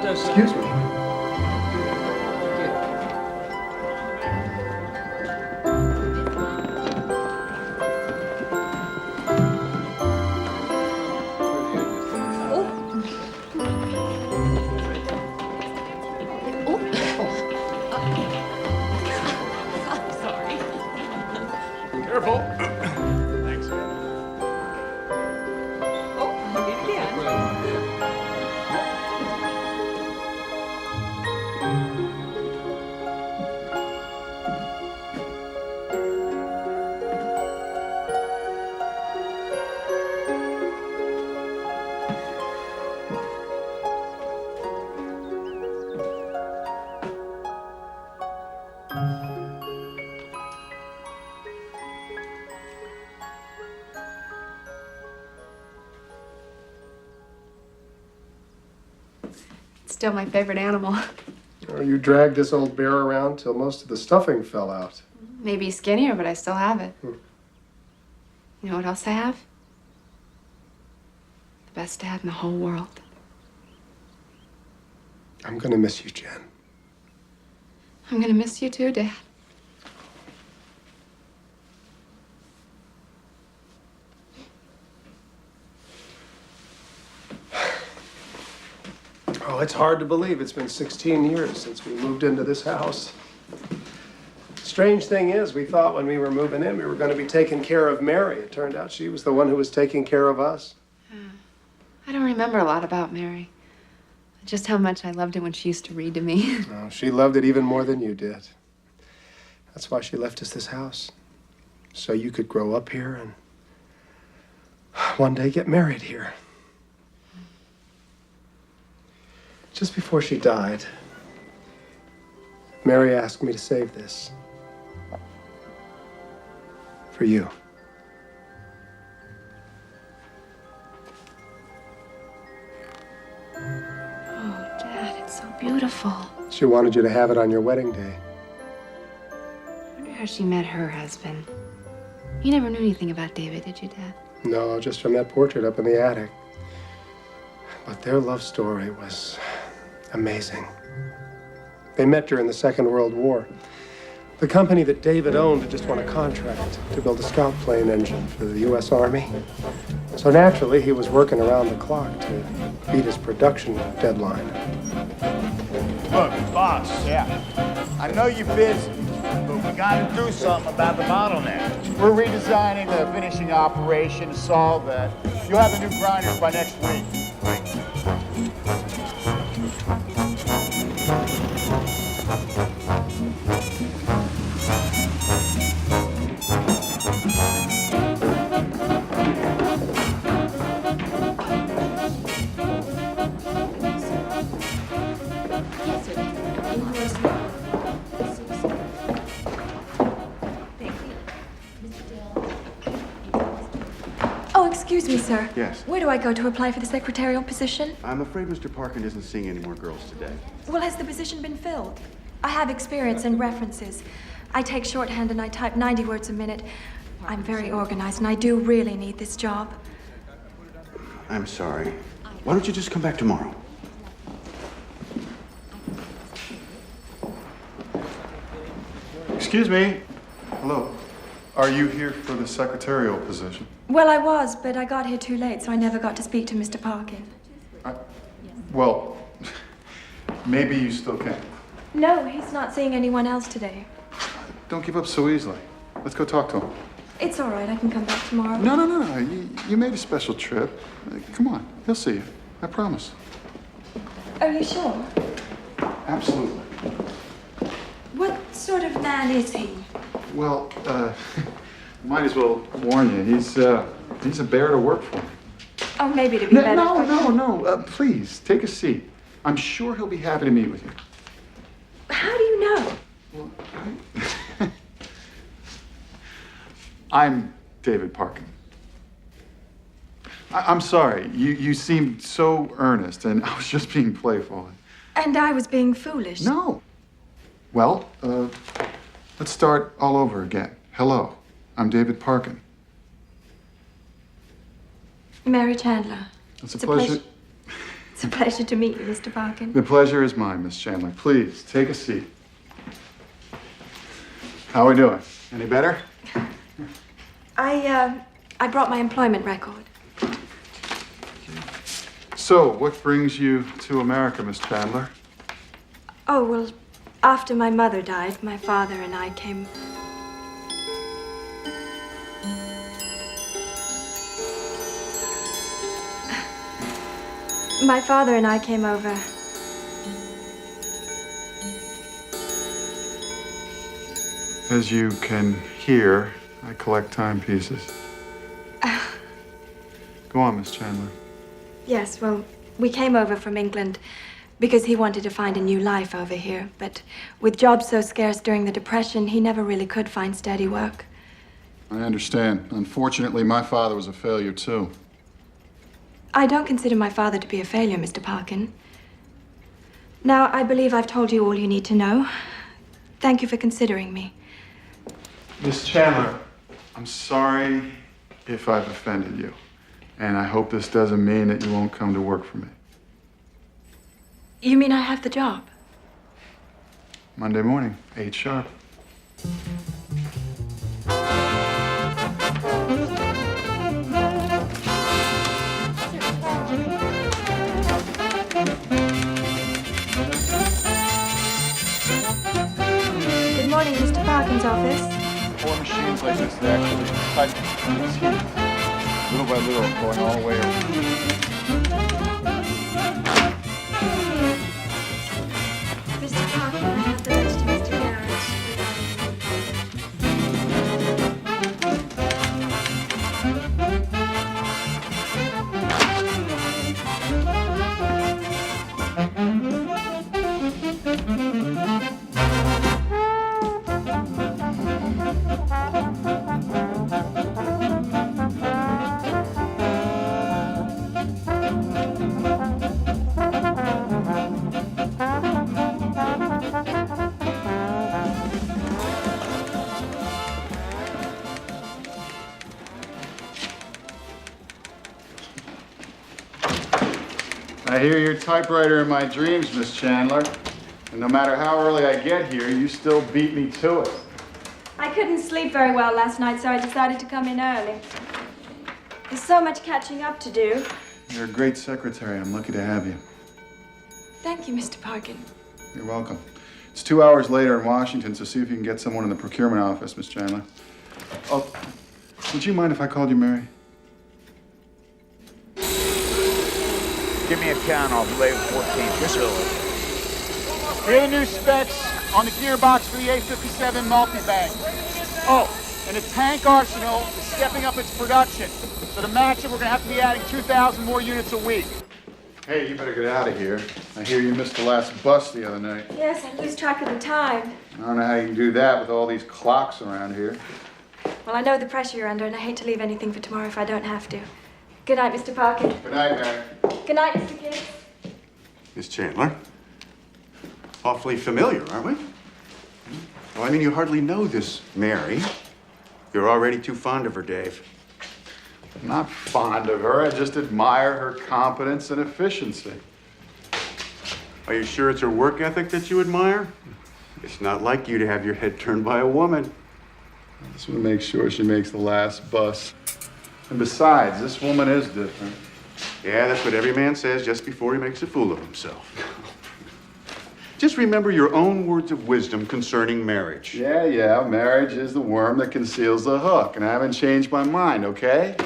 Excuse me. Careful. Thanks. Still my favorite animal. Oh, you dragged this old bear around till most of the stuffing fell out. Maybe skinnier, but I still have it. Hmm. You know what else I have? The best dad in the whole world. I'm gonna miss you, Jen. I'm gonna miss you too, Dad. Oh, it's hard to believe it's been 16 years since we moved into this house. Strange thing is, we thought when we were moving in, we were going to be taking care of Mary. It turned out she was the one who was taking care of us. I don't remember a lot about Mary. Just how much I loved it when she used to read to me. Oh, she loved it even more than you did. That's why she left us this house. So you could grow up here and one day get married here. Just before she died, Mary asked me to save this. For you. Oh, Dad, it's so beautiful. She wanted you to have it on your wedding day. I wonder how she met her husband. You never knew anything about David, did you, Dad? No, just from that portrait up in the attic. But their love story was amazing. They met during the Second World War. The company that David owned had just won a contract to build a scout plane engine for the U.S. Army. So naturally, he was working around the clock to beat his production deadline. Look, boss. Yeah. I know you're busy, but we gotta do something about the bottleneck. We're redesigning the finishing operation to solve that. You'll have the new grinders by next week. Oh, excuse me, sir. Yes. Where do I go to apply for the secretarial position? I'm afraid Mr. Parkin isn't seeing any more girls today. Well, has the position been filled? I have experience and references. I take shorthand and I type 90 words a minute. I'm very organized and I do really need this job. I'm sorry. Why don't you just come back tomorrow? Excuse me. Hello. Are you here for the secretarial position? Well, I was, but I got here too late, so I never got to speak to Mr. Parkin. Well, maybe you still can. No, he's not seeing anyone else today. Don't give up so easily. Let's go talk to him. It's all right, I can come back tomorrow. No. You made a special trip. Come on. He'll see you. I promise. Are you sure? Absolutely. What sort of man is he? Well, might as well warn you. He's a bear to work for. Oh, maybe to be better. No. Please, take a seat. I'm sure he'll be happy to meet with you. How do you know? Well, I'm David Parkin. I'm sorry. You seemed so earnest, and I was just being playful. And I was being foolish. No. Well, let's start all over again. Hello, I'm David Parkin. Mary Chandler. It's a pleasure. It's It's a pleasure to meet you, Mr. Parkin. The pleasure is mine, Miss Chandler. Please, take a seat. How are we doing? Any better? I brought my employment record. So, what brings you to America, Miss Chandler? Oh, well, after my mother died, my father and I came... My father and I came over. As you can hear, I collect timepieces. Go on, Miss Chandler. Yes, well, we came over from England because he wanted to find a new life over here. But with jobs so scarce during the Depression, he never really could find steady work. I understand. Unfortunately, my father was a failure, too. I don't consider my father to be a failure, Mr. Parkin. Now, I believe I've told you all you need to know. Thank you for considering me. Miss Chandler, I'm sorry if I've offended you. And I hope this doesn't mean that you won't come to work for me. You mean I have the job? Monday morning, 8 sharp. Good morning, Mr. Parkin's office. Four machines like this that actually cut this heat, little by little, going all the way around. Mr. Parkin, I have the letter to Mr. Garrett. I hear your typewriter in my dreams, Miss Chandler. And no matter how early I get here, you still beat me to it. I couldn't sleep very well last night, so I decided to come in early. There's so much catching up to do. You're a great secretary. I'm lucky to have you. Thank you, Mr. Parkin. You're welcome. It's 2 hours later in Washington, so see if you can get someone in the procurement office, Miss Chandler. Oh, would you mind if I called you Mary? Give me a count off Labor 14. Yes, sir. Here are the new specs on the gearbox for the A57 multi-bank. Oh, and the tank arsenal is stepping up its production. So to match it, we're going to have to be adding 2,000 more units a week. Hey, you better get out of here. I hear you missed the last bus the other night. Yes, I lose track of the time. I don't know how you can do that with all these clocks around here. Well, I know the pressure you're under, and I hate to leave anything for tomorrow if I don't have to. Good night, Mr. Parkin. Good night, Mary. Good night, Mr. Gibbs. Miss Chandler? Awfully familiar, aren't we? Well, I mean, you hardly know this Mary. You're already too fond of her, Dave. I'm not fond of her. I just admire her competence and efficiency. Are you sure it's her work ethic that you admire? It's not like you to have your head turned by a woman. I just want to make sure she makes the last bus. And besides, this woman is different. Yeah, that's what every man says just before he makes a fool of himself. Just remember your own words of wisdom concerning marriage. Yeah, marriage is the worm that conceals the hook, and I haven't changed my mind, okay?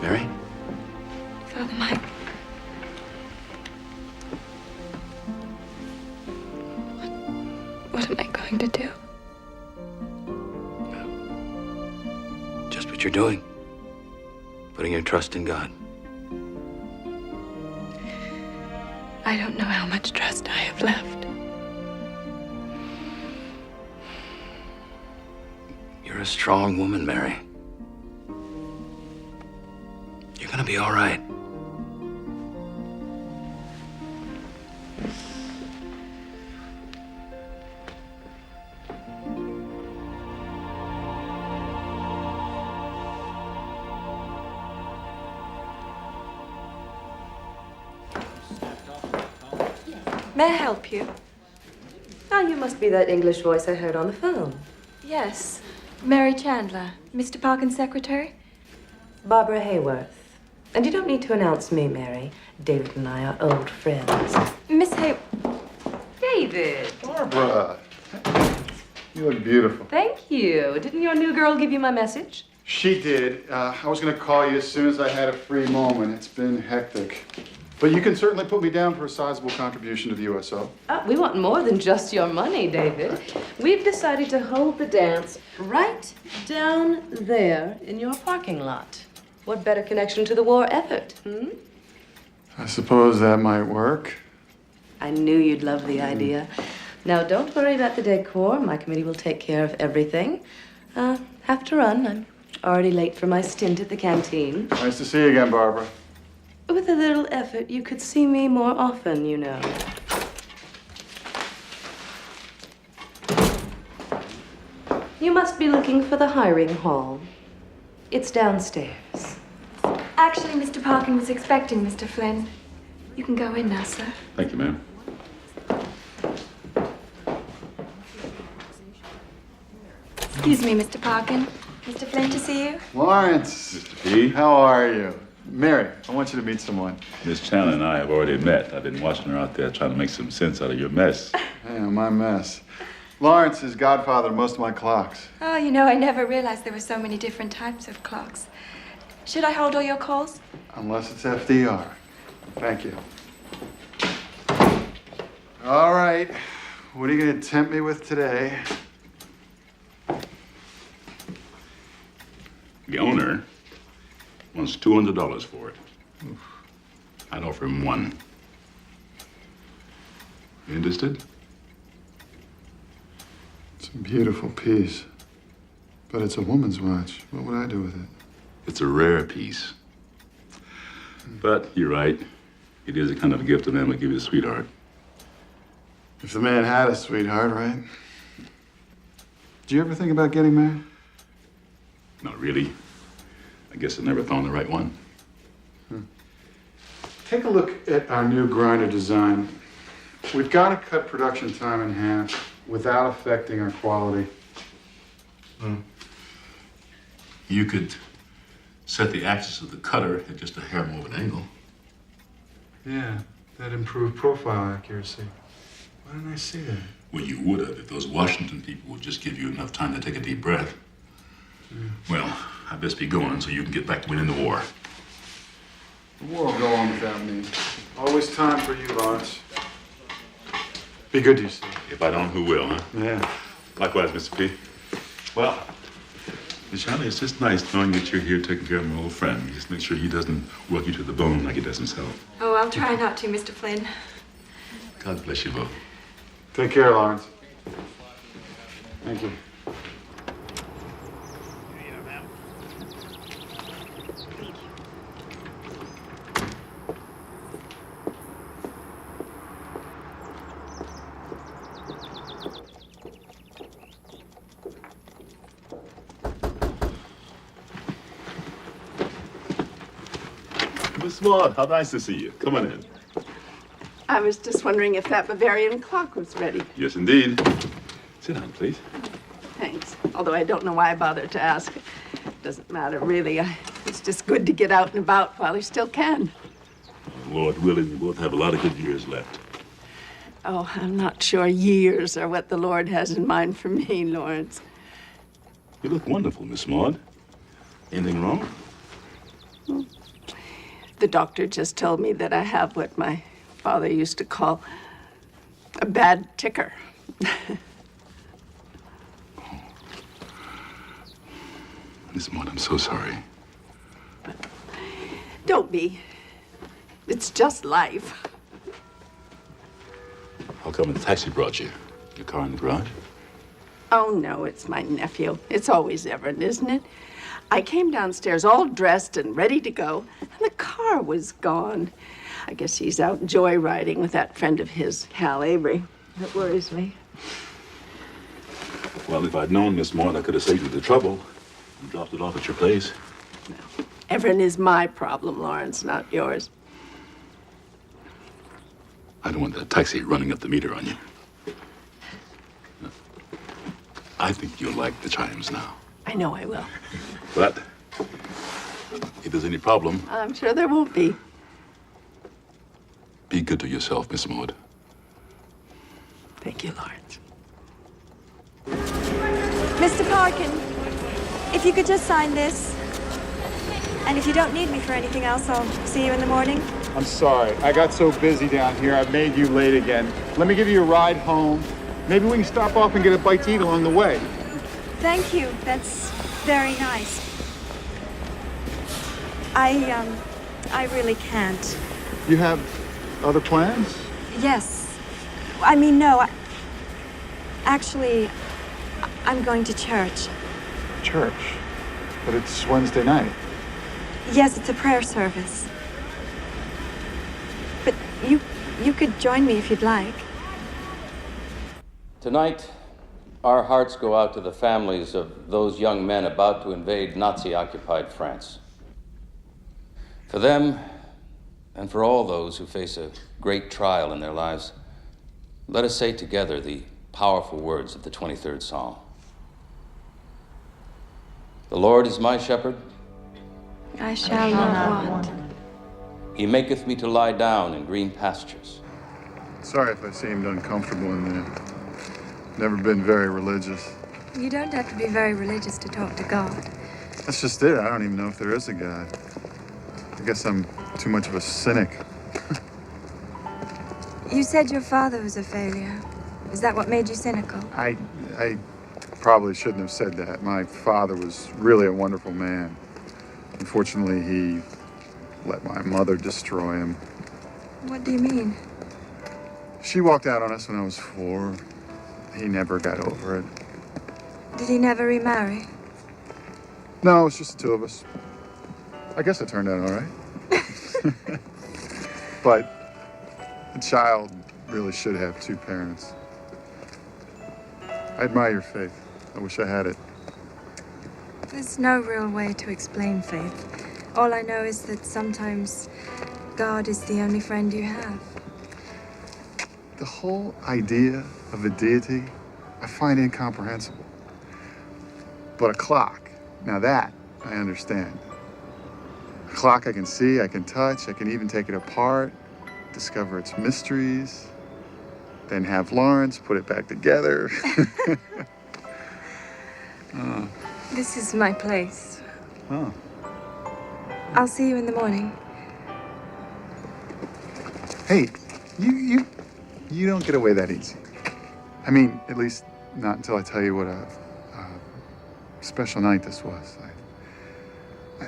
Mary? Father Mike. What am I going to do? Just what you're doing. Putting your trust in God. I don't know how much trust I have left. You're a strong woman, Mary. You're gonna be all right. May I help you? Oh, you must be that English voice I heard on the phone. Yes. Mary Chandler, Mr. Parkin's secretary? Barbara Hayworth. And you don't need to announce me, Mary. David and I are old friends. Miss Hay... David! Barbara! You look beautiful. Thank you. Didn't your new girl give you my message? She did. I was going to call you as soon as I had a free moment. It's been hectic. But you can certainly put me down for a sizable contribution to the USO. We want more than just your money, David. We've decided to hold the dance right down there in your parking lot. What better connection to the war effort, I suppose that might work. I knew you'd love the idea. Now, don't worry about the decor. My committee will take care of everything. Have to run. I'm already late for my stint at the canteen. Nice to see you again, Barbara. With a little effort, you could see me more often, you know. You must be looking for the hiring hall. It's downstairs. Actually, Mr. Parkin was expecting Mr. Flynn. You can go in now, sir. Thank you, ma'am. Excuse me, Mr. Parkin. Mr. Flynn to see you? Lawrence! Mr. P. How are you? Mary, I want you to meet someone. Miss Chandler and I have already met. I've been watching her out there trying to make some sense out of your mess. Yeah, my mess. Lawrence is godfather to most of my clocks. Oh, you know, I never realized there were so many different types of clocks. Should I hold all your calls? Unless it's FDR. Thank you. All right. What are you going to tempt me with today? The owner wants $200 for it. I'd offer him $1. You interested? It's a beautiful piece. But it's a woman's watch. What would I do with it? It's a rare piece. But you're right. It is a kind of a gift a man would give his sweetheart. If the man had a sweetheart, right? Did you ever think about getting married? Not really. I guess I never found the right one. Take a look at our new grinder design. We've got to cut production time in half without affecting our quality. You could set the axis of the cutter at just a hair more of an angle. Yeah, that improved profile accuracy. Why didn't I see that? Well, you would have if those Washington people would just give you enough time to take a deep breath. Well, I best be going so you can get back to winning the war. The war will go on without me. Always time for you, Lawrence. Be good to you, Steve. If I don't, who will, huh? Yeah. Likewise, Mr. P. Well, Miss Charlie, it's just nice knowing that you're here taking care of my old friend. Just make sure he doesn't work you to the bone like he does himself. Oh, I'll try not to, Mr. Flynn. God bless you both. Take care, Lawrence. Thank you. Miss Maud, how nice to see you. Come on in. I was just wondering if that Bavarian clock was ready. Yes, indeed. Sit down, please. Thanks. Although I don't know why I bothered to ask. Doesn't matter, really. It's just good to get out and about while you still can. Lord willing, we both have a lot of good years left. Oh, I'm not sure years are what the Lord has in mind for me, Lawrence. You look wonderful, Miss Maud. Anything wrong? The doctor just told me that I have what my father used to call a bad ticker. Miss Maud, I'm so sorry. Don't be. It's just life. come the taxi brought you? Your car in the garage? Oh, no, it's my nephew. It's always Everett, isn't it? I came downstairs all dressed and ready to go, and the car was gone. I guess he's out joyriding with that friend of his, Hal Avery. That worries me. Well, if I'd known Miss Maud, I could have saved you the trouble and dropped it off at your place. Everett is my problem, Lawrence, not yours. I don't want that taxi running up the meter on you. I think you'll like the chimes now. I know I will. But if there's any problem, I'm sure there won't be. be good to yourself, Miss Maud. Thank you, Lawrence. Mr. Parkin, if you could just sign this. And if you don't need me for anything else, I'll see you in the morning. I'm sorry. I got so busy down here, I've made you late again. Let me give you a ride home. Maybe we can stop off and get a bite to eat along the way. Thank you. That's very nice. I really can't. You have other plans? Yes. I mean, no. Actually, I'm going to church. Church. But it's Wednesday night. Yes, it's a prayer service. But you could join me if you'd like. Tonight, our hearts go out to the families of those young men about to invade Nazi-occupied France. For them, and for all those who face a great trial in their lives, let us say together the powerful words of the 23rd Psalm. The Lord is my shepherd. I shall not want. He maketh me to lie down in green pastures. Sorry if I seemed uncomfortable in there. Never been very religious. You don't have to be very religious to talk to God. That's just it. I don't even know if there is a God. I guess I'm too much of a cynic. You said your father was a failure. Is that what made you cynical? I probably shouldn't have said that. My father was really a wonderful man. Unfortunately, he let my mother destroy him. What do you mean? She walked out on us when I was 4. He never got over it. Did he never remarry? No, it was just the two of us. I guess it turned out all right. But a child really should have 2 parents. I admire your faith. I wish I had it. There's no real way to explain faith. All I know is that sometimes God is the only friend you have. The whole idea of a deity, I find incomprehensible. But a clock, now that I understand. A clock I can see, I can touch, I can even take it apart, discover its mysteries, then have Lawrence put it back together. This is my place. Oh. I'll see you in the morning. Hey, you don't get away that easy. I mean, at least not until I tell you what a special night this was.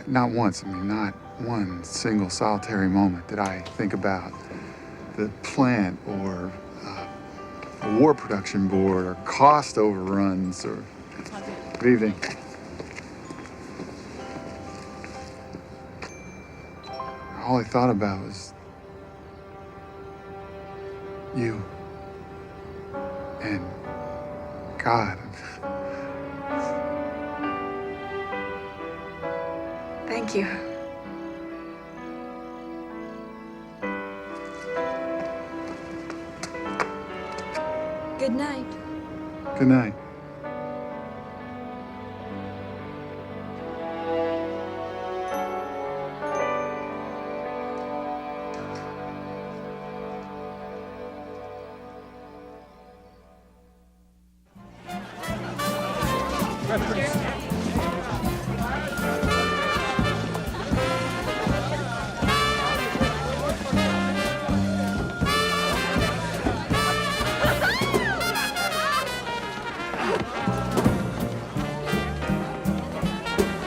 Not once, I mean, not one single solitary moment did I think about the plant or a war production board or cost overruns or... Good evening. All I thought about was you and God. Thank you. Good night. Good night.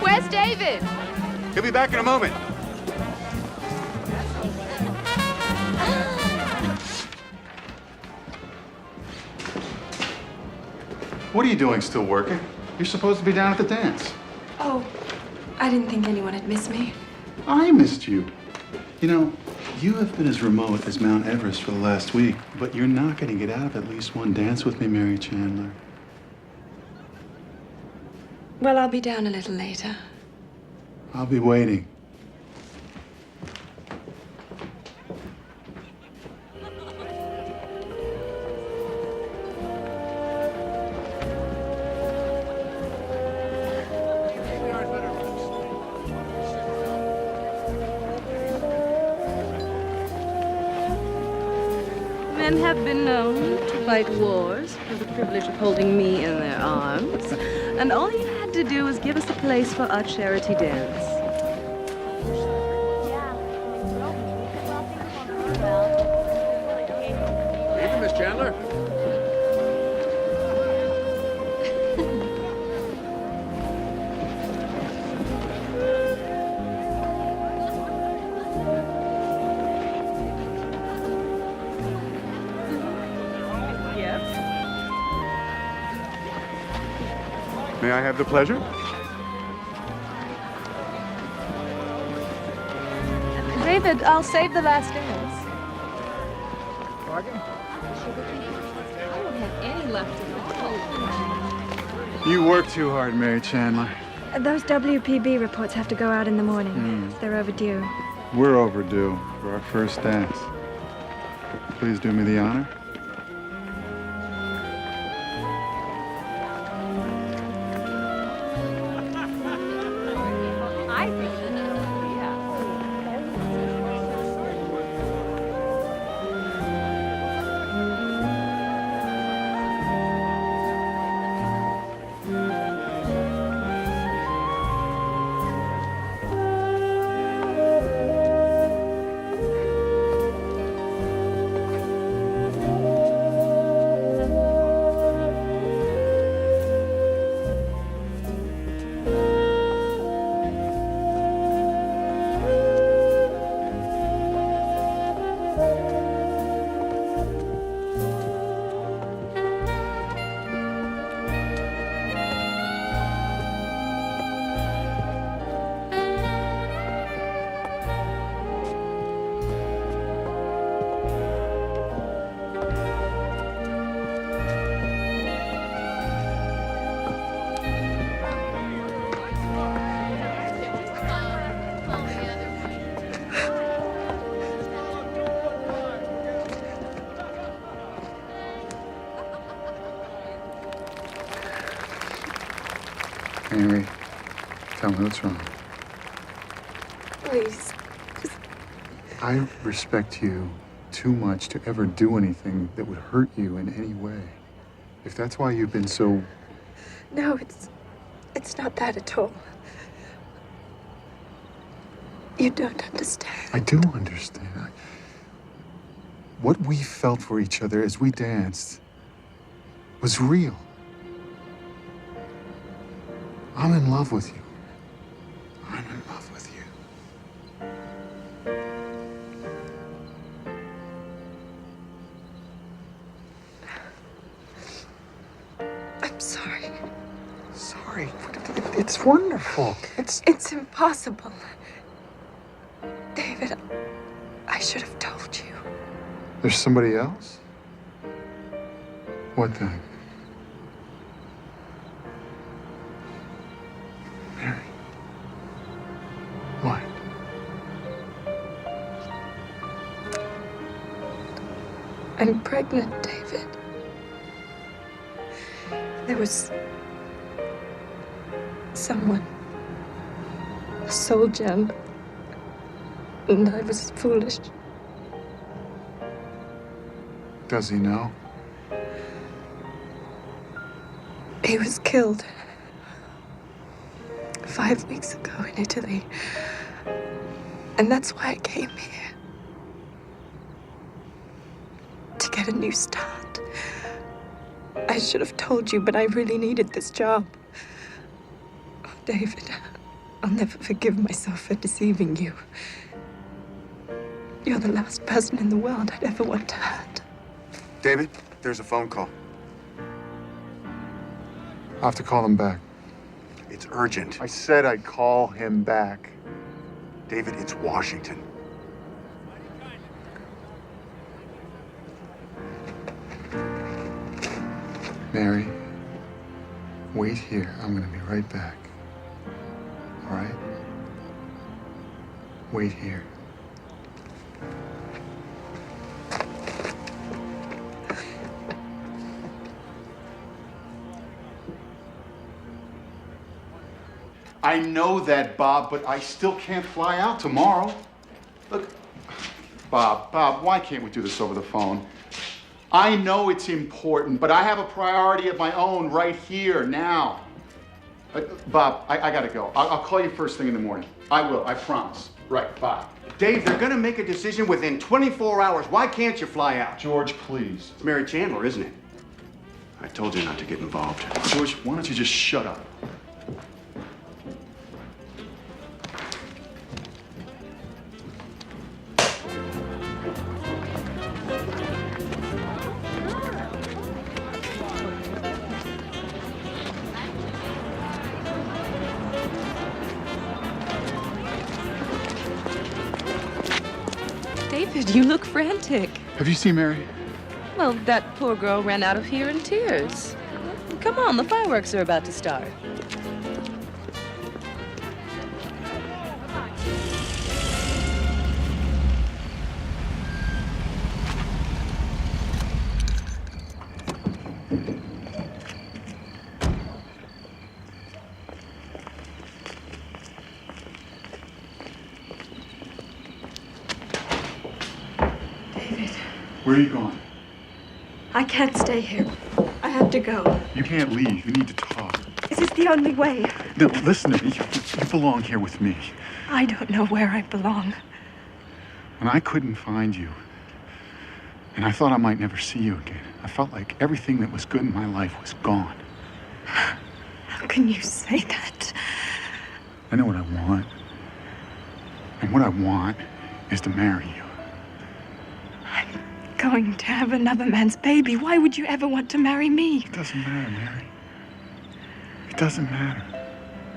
Where's David? He'll be back in a moment. What are you doing, still working? You're supposed to be down at the dance. Oh, I didn't think anyone had missed me. I missed you. You know, you have been as remote as Mount Everest for the last week, but you're not going to get out of at least one dance with me, Mary Chandler. Well, I'll be down a little later. I'll be waiting. Men have been known to fight wars for the privilege of holding me in their arms. And all you had to do was give us a place for our charity dance. Evening, Miss Chandler. May I have the pleasure? David, I'll save the last dance. I don't have any left at all. You work too hard, Mary Chandler. Those WPB reports have to go out in the morning. They're overdue. We're overdue for our first dance. Please do me the honor. Mary, tell me what's wrong. Please. I respect you too much to ever do anything that would hurt you in any way. If that's why you've been so... No, it's not that at all. You don't understand. I do understand. What we felt for each other as we danced was real. I'm in love with you. I'm in love with you. I'm sorry. Sorry. It's wonderful. It's impossible. David, I should have told you. There's somebody else? What then? Mary. What? I'm pregnant, David. There was someone, a soul gem, and I was foolish. Does he know? He was killed 5 weeks ago in Italy. And that's why I came here. To get a new start. I should have told you, but I really needed this job. Oh, David, I'll never forgive myself for deceiving you. You're the last person in the world I'd ever want to hurt. David, there's a phone call. I'll have to call him back. It's urgent. I said I'd call him back. David, it's Washington. Mary, wait here. I'm gonna be right back. All right? Wait here. I know that, Bob, but I still can't fly out tomorrow. Look, Bob, why can't we do this over the phone? I know it's important, but I have a priority of my own right here, now. Bob, I gotta go. I'll call you first thing in the morning. I will, I promise. Right, bye. Dave, they're gonna make a decision within 24 hours. Why can't you fly out? George, please. It's Mary Chandler, isn't it? I told you not to get involved. George, why don't you just shut up? David, you look frantic. Have you seen Mary? Well, that poor girl ran out of here in tears. Come on, the fireworks are about to start. Where are you going? I can't stay here. I have to go. You can't leave. You need to talk. This is the only way. No, listen to me. You belong here with me. I don't know where I belong. When I couldn't find you, and I thought I might never see you again, I felt like everything that was good in my life was gone. How can you say that? I know what I want. And what I want is to marry you. Going to have another man's baby. Why would you ever want to marry me? It doesn't matter, Mary. It doesn't matter.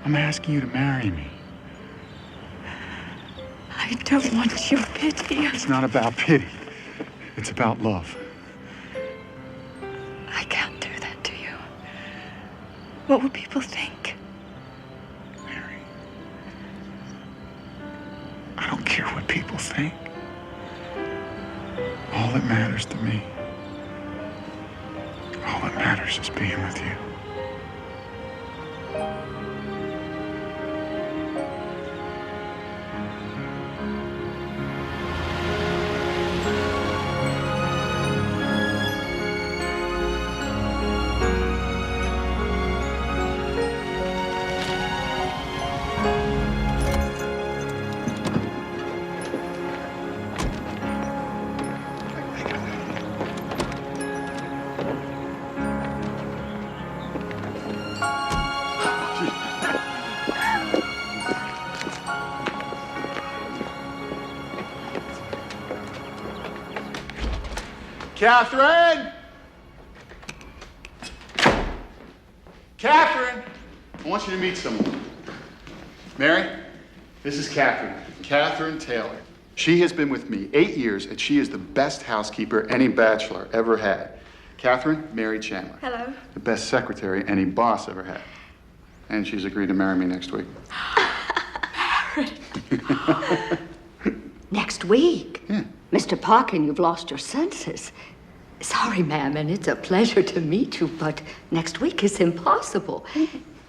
I'm asking you to marry me. I don't want your pity. It's not about pity. It's about love. I can't do that to you. What will people think? Mary, I don't care what people think. All that matters to me, all that matters is being with you. Catherine! Catherine! I want you to meet someone. Mary, this is Catherine. Catherine Taylor. She has been with me 8 years, and she is the best housekeeper any bachelor ever had. Catherine, Mary Chandler. Hello. The best secretary any boss ever had. And she's agreed to marry me next week. Next week? Yeah. Mr. Parkin, you've lost your senses. Sorry, ma'am, and it's a pleasure to meet you, but next week is impossible.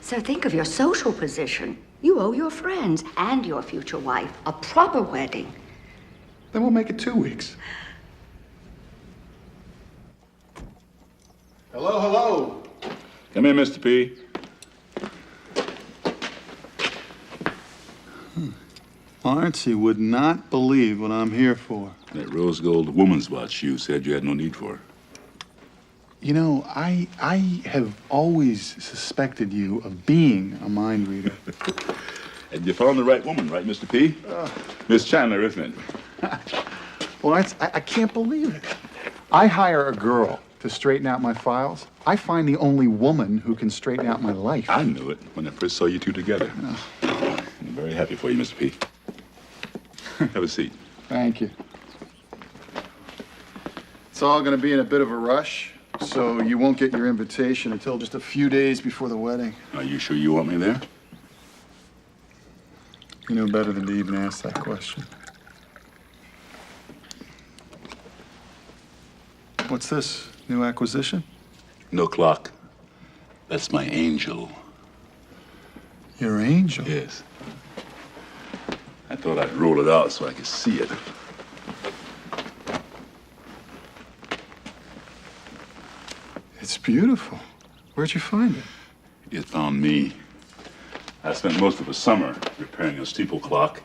So think of your social position. You owe your friends and your future wife a proper wedding. Then we'll make it 2 weeks. Hello, hello. Come in, Mr. P. Archie would not believe what I'm here for. That rose gold woman's watch you said you had no need for. You know, I have always suspected you of being a mind reader. And you found the right woman, right, Mr. P? Miss Chandler, isn't it? Well, I can't believe it. I hire a girl to straighten out my files. I find the only woman who can straighten out my life. I knew it when I first saw you two together. I'm very happy for you, Mr. P. Have a seat. Thank you. It's all going to be in a bit of a rush, so you won't get your invitation until just a few days before the wedding. Are you sure you want me there? You know better than to even ask that question. What's this? New acquisition? No clock. That's my angel. Your angel? Yes. I thought I'd roll it out so I could see it. It's beautiful. Where'd you find it? It found me. I spent most of the summer repairing a steeple clock,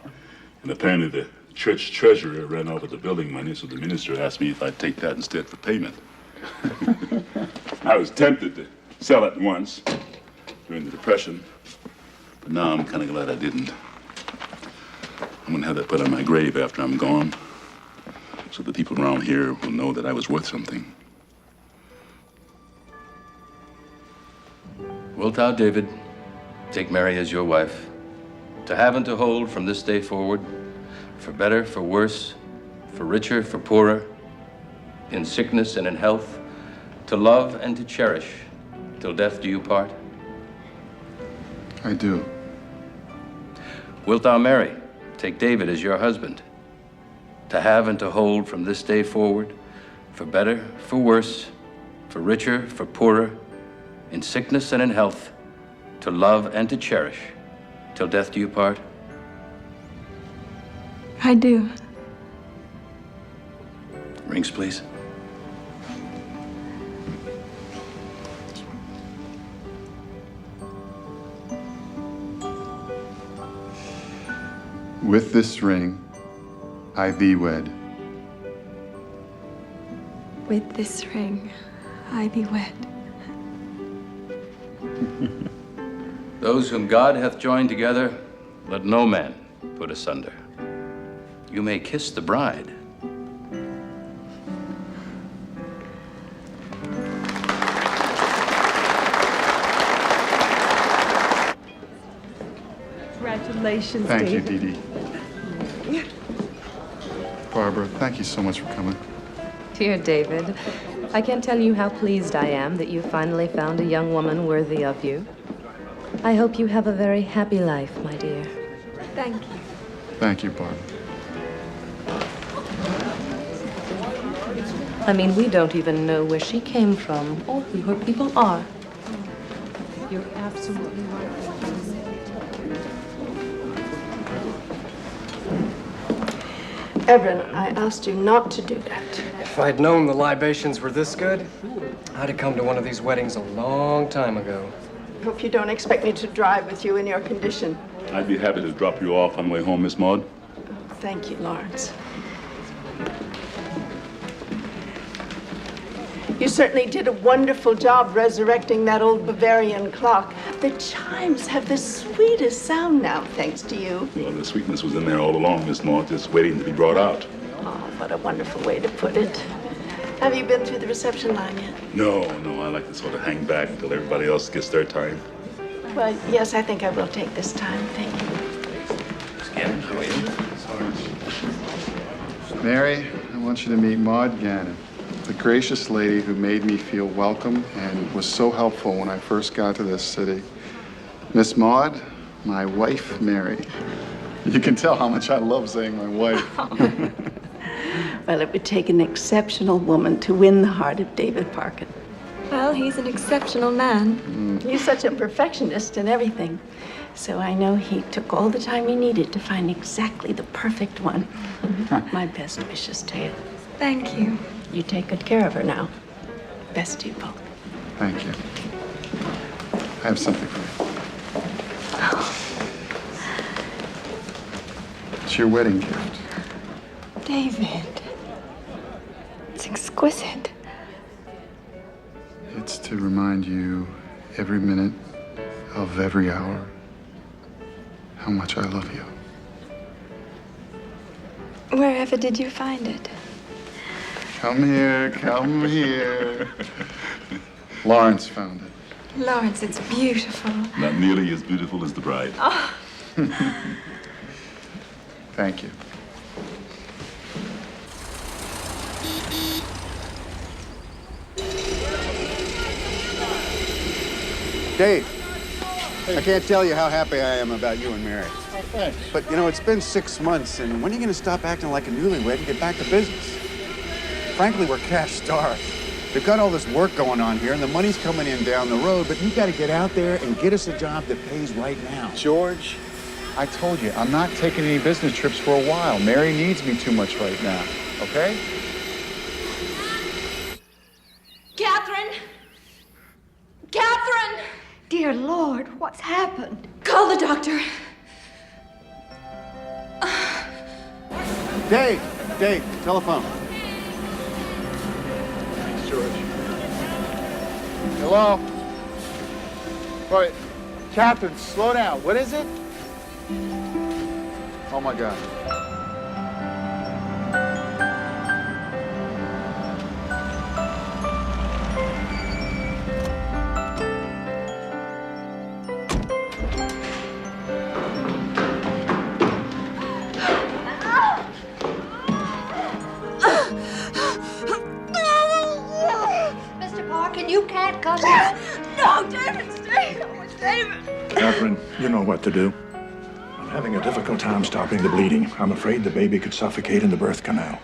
and apparently the church treasurer ran out with the building money, so the minister asked me if I'd take that instead for payment. I was tempted to sell it once during the Depression, but now I'm kind of glad I didn't. I'm gonna have that put on my grave after I'm gone, so the people around here will know that I was worth something. Wilt thou, David, take Mary as your wife, to have and to hold from this day forward, for better, for worse, for richer, for poorer, in sickness and in health, to love and to cherish, till death do you part? I do. Wilt thou, Mary, take David as your husband, to have and to hold from this day forward, for better, for worse, for richer, for poorer, in sickness and in health, to love and to cherish, till death do you part? I do. Rings, please. With this ring, I thee wed. With this ring, I thee wed. Those whom God hath joined together, let no man put asunder. You may kiss the bride. Congratulations, Thank you, David. Dee Dee. Barbara, thank you so much for coming. Dear David, I can't tell you how pleased I am that you finally found a young woman worthy of you. I hope you have a very happy life, my dear. Thank you. Thank you, Barbara. I mean, we don't even know where she came from or who her people are. You're absolutely right. Everin, I asked you not to do that. If I'd known the libations were this good, I'd have come to one of these weddings a long time ago. Hope you don't expect me to drive with you in your condition. I'd be happy to drop you off on the way home, Miss Maud. Thank you, Lawrence. You certainly did a wonderful job resurrecting that old Bavarian clock. The chimes have the sweetest sound now, thanks to you. Well, the sweetness was in there all along, Miss Maud, just waiting to be brought out. Oh, what a wonderful way to put it. Have you been through the reception line yet? No, I like to sort of hang back until everybody else gets their time. Well, yes, I think I will take this time. Thank you. Gannon, how are you? Mary, I want you to meet Maud Gannon, the gracious lady who made me feel welcome and was so helpful when I first got to this city. Miss Maud, my wife, Mary. You can tell how much I love saying my wife. Well, it would take an exceptional woman to win the heart of David Parkin. Well, he's an exceptional man. He's such a perfectionist in everything. So I know he took all the time he needed to find exactly the perfect one. My best wishes to you. Thank you. You take good care of her now. Best to you both. Thank you. I have something for you. It's your wedding gift. David. It's exquisite. It's to remind you every minute of every hour how much I love you. Wherever did you find it? Come here, come here. Lawrence found it. Lawrence, it's beautiful. Not nearly as beautiful as the bride. Oh. Thank you. Dave, I can't tell you how happy I am about you and Mary. Oh, thanks. But, you know, it's been 6 months, and when are you going to stop acting like a newlywed and get back to business? Frankly, we're cash-starved. We've got all this work going on here, and the money's coming in down the road, but you got to get out there and get us a job that pays right now. George, I told you, I'm not taking any business trips for a while. Mary needs me too much right now, okay? Catherine! Catherine! Dear Lord, what's happened? Call the doctor. Dave, telephone. Thanks, George. Hello? Wait, Catherine, slow down. What is it? Oh, my God. Mr. Parkin, you can't come here. No, David, stay. David. Catherine, you know what to do. I'm having a difficult time stopping the bleeding. I'm afraid the baby could suffocate in the birth canal.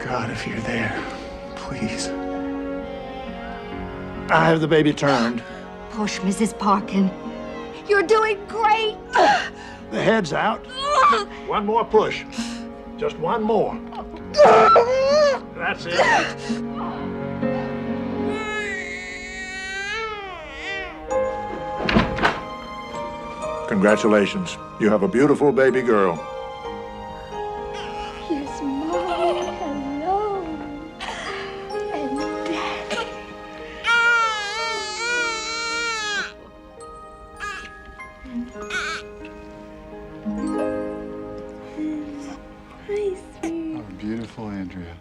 God, if you're there, please. I have the baby turned. Push, Mrs. Parkin. You're doing great. The head's out. One more push. Just one more. That's it. Congratulations. You have a beautiful baby girl. Here's Mommy. Hello. And Daddy. Hi, sweet. Oh, beautiful, Andrea.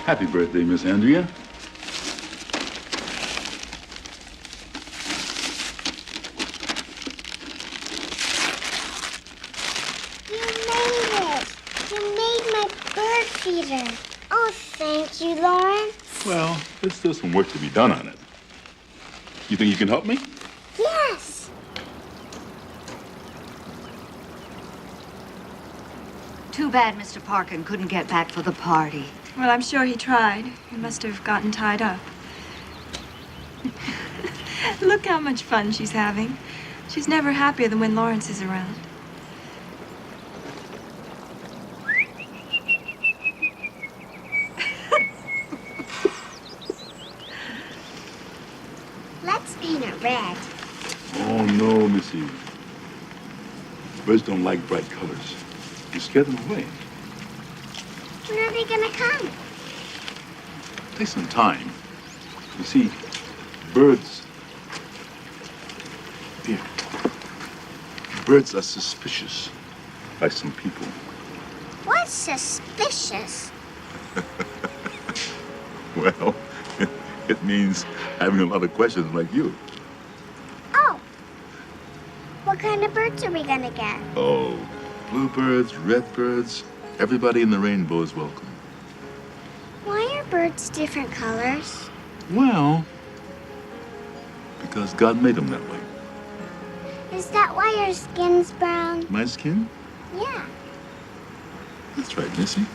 Happy birthday, Miss Andrea. You made it. You made my bird feeder. Oh, thank you, Lauren. Well, there's still some work to be done on it. You think you can help me? Yes. Too bad Mr. Parkin couldn't get back for the party. Well, I'm sure he tried. He must have gotten tied up. Look how much fun she's having. She's never happier than when Lawrence is around. Let's paint it red. Oh, no, Missy. Birds don't like bright colors. You scare them away. When are they gonna come? Take some time. You see, birds... Here. Birds are suspicious by some people. What's suspicious? Well, it means having a lot of questions like you. Oh. What kind of birds are we gonna get? Oh, bluebirds, redbirds, everybody in the rainbow is welcome. Why are birds different colors? Well, because God made them that way. Is that why your skin's brown? My skin? Yeah. That's right, Missy.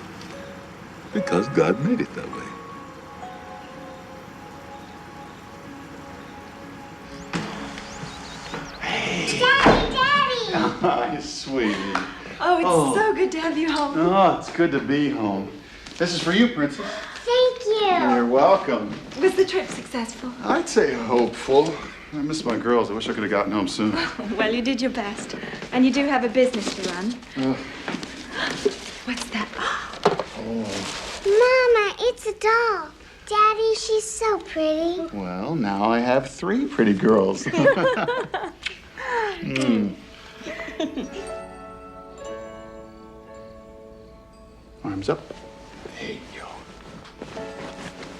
Because God made it that way. Daddy! Hi, sweetie. Oh, it's so good to have you home. Oh, it's good to be home. This is for you, Princess. thank you. You're welcome. Was the trip successful? I'd say hopeful. I miss my girls. I wish I could have gotten home soon. Well, you did your best. And you do have a business to run. What's that? Mama, it's a doll. Daddy, she's so pretty. Well, now I have 3 pretty girls. Arms up. There you go.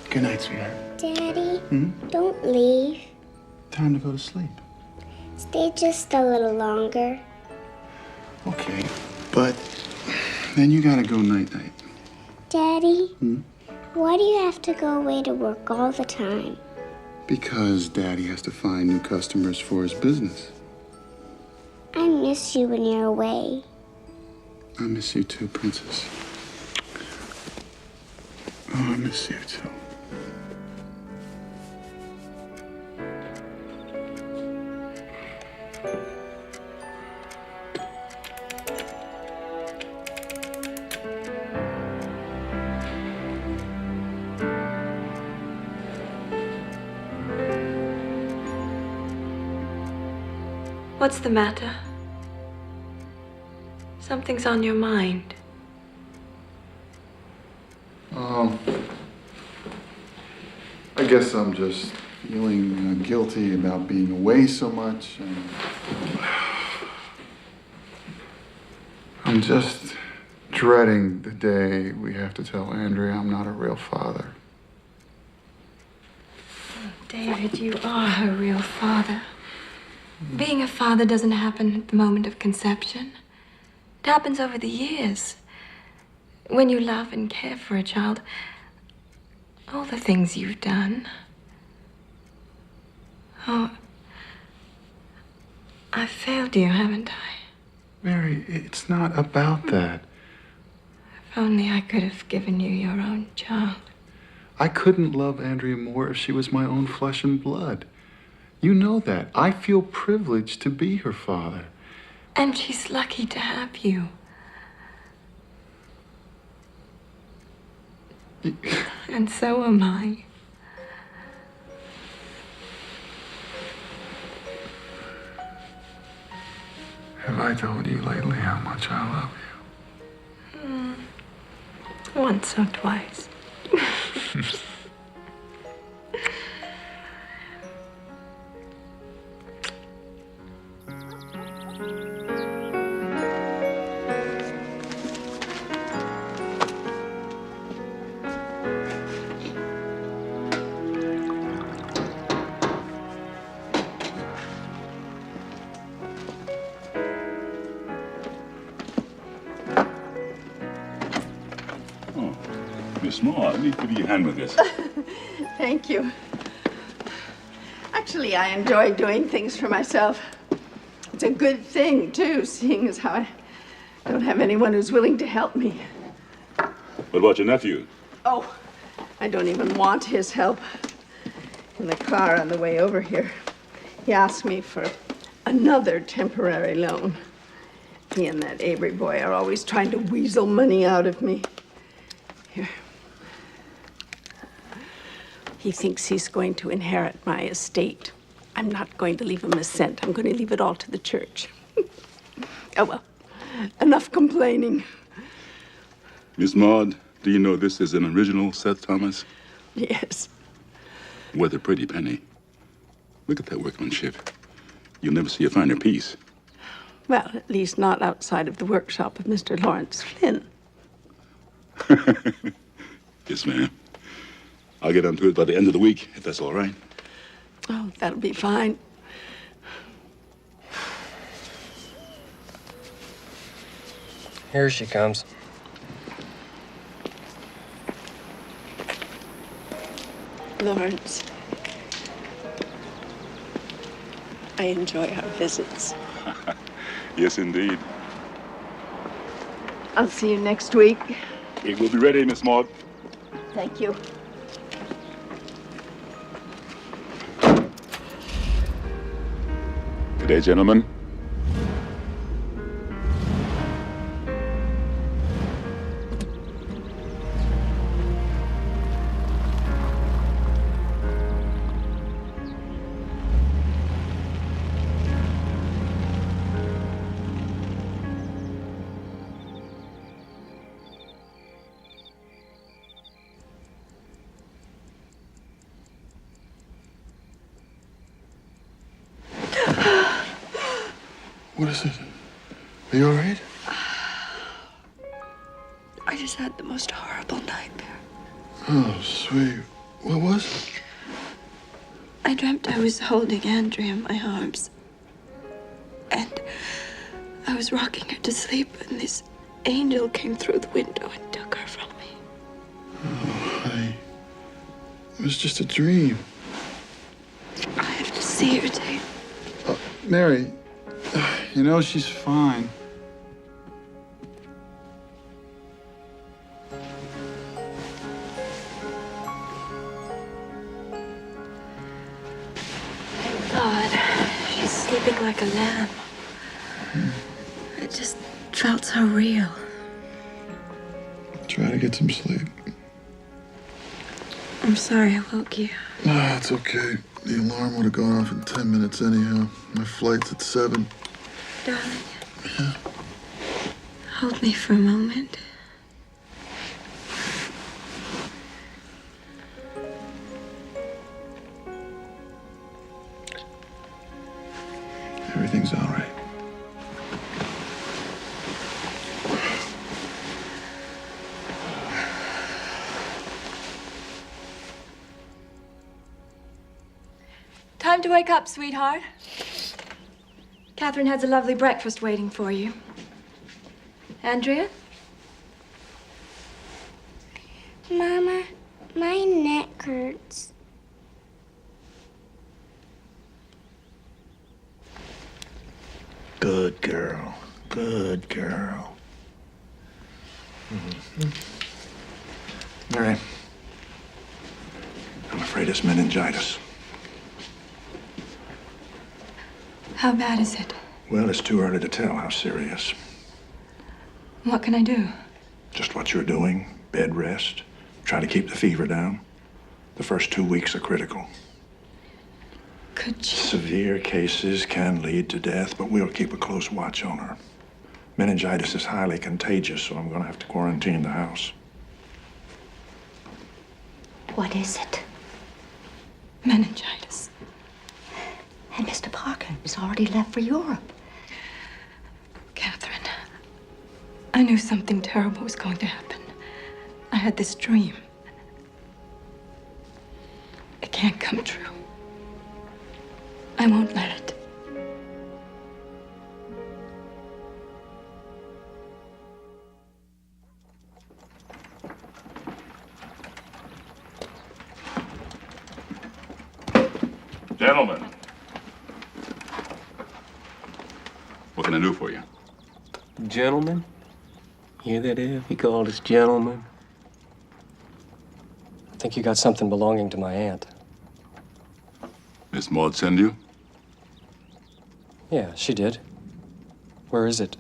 Good night, sweetheart. Daddy, don't leave. Time to go to sleep. Stay just a little longer. Okay, but then you gotta go night-night. Daddy, why do you have to go away to work all the time? Because Daddy has to find new customers for his business. I miss you when you're away. I miss you too, Princess. Oh, I miss you too. What's the matter? Something's on your mind. I guess I'm just feeling guilty about being away so much, and I'm just dreading the day we have to tell Andrea I'm not a real father. David, you are a real father. Being a father doesn't happen at the moment of conception. It happens over the years. When you love and care for a child, all the things you've done. Oh, I've failed you, haven't I? Mary, it's not about that. If only I could have given you your own child. I couldn't love Andrea more if she was my own flesh and blood. You know that. I feel privileged to be her father. And she's lucky to have you. And so am I. Have I told you lately how much I love you? Once or twice. Miss Maud, let me give you a hand with this. Thank you. Actually, I enjoy doing things for myself. It's a good thing, too, seeing as how I don't have anyone who's willing to help me. What about your nephew? Oh, I don't even want his help. In the car on the way over here, he asked me for another temporary loan. He and that Avery boy are always trying to weasel money out of me. Here. He thinks he's going to inherit my estate. I'm not going to leave him a cent. I'm going to leave it all to the church. Oh, well, enough complaining. Miss Maud, do you know this is an original Seth Thomas? Yes. Worth a pretty penny. Look at that workmanship. You'll never see a finer piece. Well, at least not outside of the workshop of Mr. Lawrence Flynn. Yes, ma'am. I'll get onto it by the end of the week, if that's all right. Oh, that'll be fine. Here she comes. Lawrence, I enjoy our visits. Yes, indeed. I'll see you next week. It will be ready, Miss Maud. Thank you. Good day, gentlemen. What is it? Are you all right? I just had the most horrible nightmare. Oh, sweet. What was it? I dreamt I was holding Andrea in my arms. And I was rocking her to sleep, and this angel came through the window and took her from me. Oh, honey. It was just a dream. I have to see her, Dave. Mary, you know she's fine. God, she's sleeping like a lamb. It just felt so real. Try to get some sleep. I'm sorry I woke you. Nah, it's okay. The alarm would have gone off in 10 minutes anyhow. My flight's at 7. Darling. Yeah. Hold me for a moment. Everything's all right. Time to wake up, sweetheart. Catherine has a lovely breakfast waiting for you. Andrea? Mama, my neck hurts. Good girl. Good girl. Mary, I'm afraid it's meningitis. How bad is it? Well, it's too early to tell how serious. What can I do? Just what you're doing, bed rest, try to keep the fever down. The first 2 weeks are critical. Could you? Severe cases can lead to death, but we'll keep a close watch on her. Meningitis is highly contagious, so I'm going to have to quarantine the house. What is it? Meningitis. And Mr. Parker has already left for Europe. Catherine, I knew something terrible was going to happen. I had this dream. It can't come true. I won't let it. Gentlemen. What can I do for you? Gentlemen? Hear that, Ev? He called us gentlemen. I think you got something belonging to my aunt. Miss Maud send you? Yeah, she did. Where is it?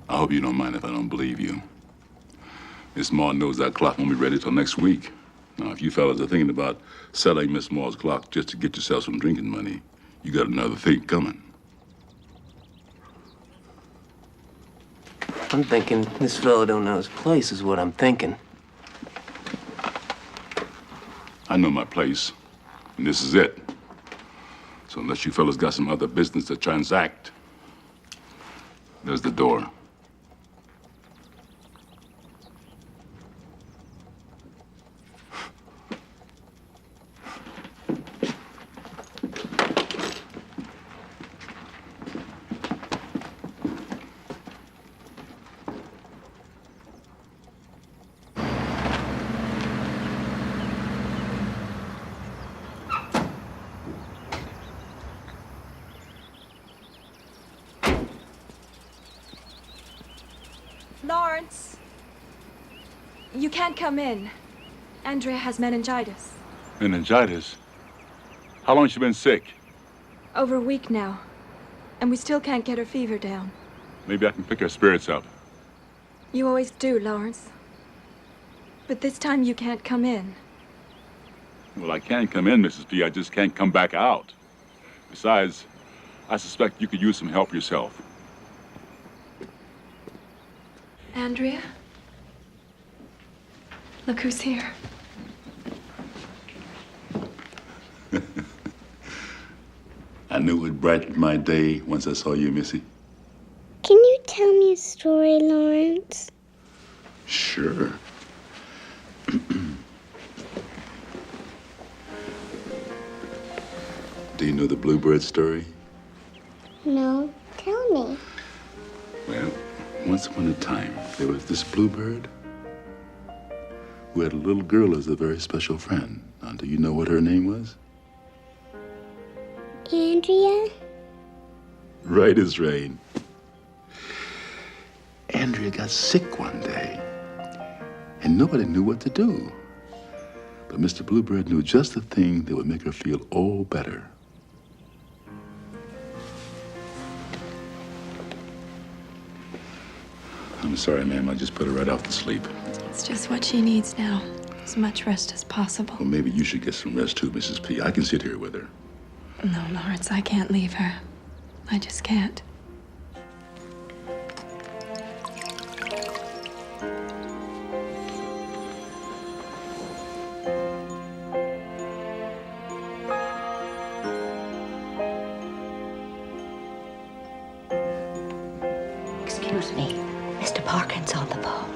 I hope you don't mind if I don't believe you. Miss Maud knows that clock won't be ready till next week. Now, if you fellas are thinking about selling Miss Maud's clock just to get yourself some drinking money, you got another thing coming. I'm thinking this fellow don't know his place is what I'm thinking. I know my place, and this is it. So unless you fellas got some other business to transact, there's the door. Lawrence, you can't come in. Andrea has meningitis. Meningitis? How long has she been sick? Over a week now. And we still can't get her fever down. Maybe I can pick her spirits up. You always do, Lawrence. But this time you can't come in. Well, I can come in, Mrs. P. I just can't come back out. Besides, I suspect you could use some help yourself. Andrea? Look who's here. I knew it would brightened my day once I saw you, Missy. Can you tell me a story, Lawrence? Sure. Do you know the Bluebird story? No. Tell me. Well, once upon a time, there was this bluebird who had a little girl as a very special friend. Now, do you know what her name was? Andrea? Right as rain. Andrea got sick one day, and nobody knew what to do. But Mr. Bluebird knew just the thing that would make her feel all better. I'm sorry, ma'am. I just put her right off to sleep. It's just what she needs now. As much rest as possible. Well, maybe you should get some rest too, Mrs. P. I can sit here with her. No, Lawrence, I can't leave her. I just can't. Excuse me. Mr. Parkin's on the phone.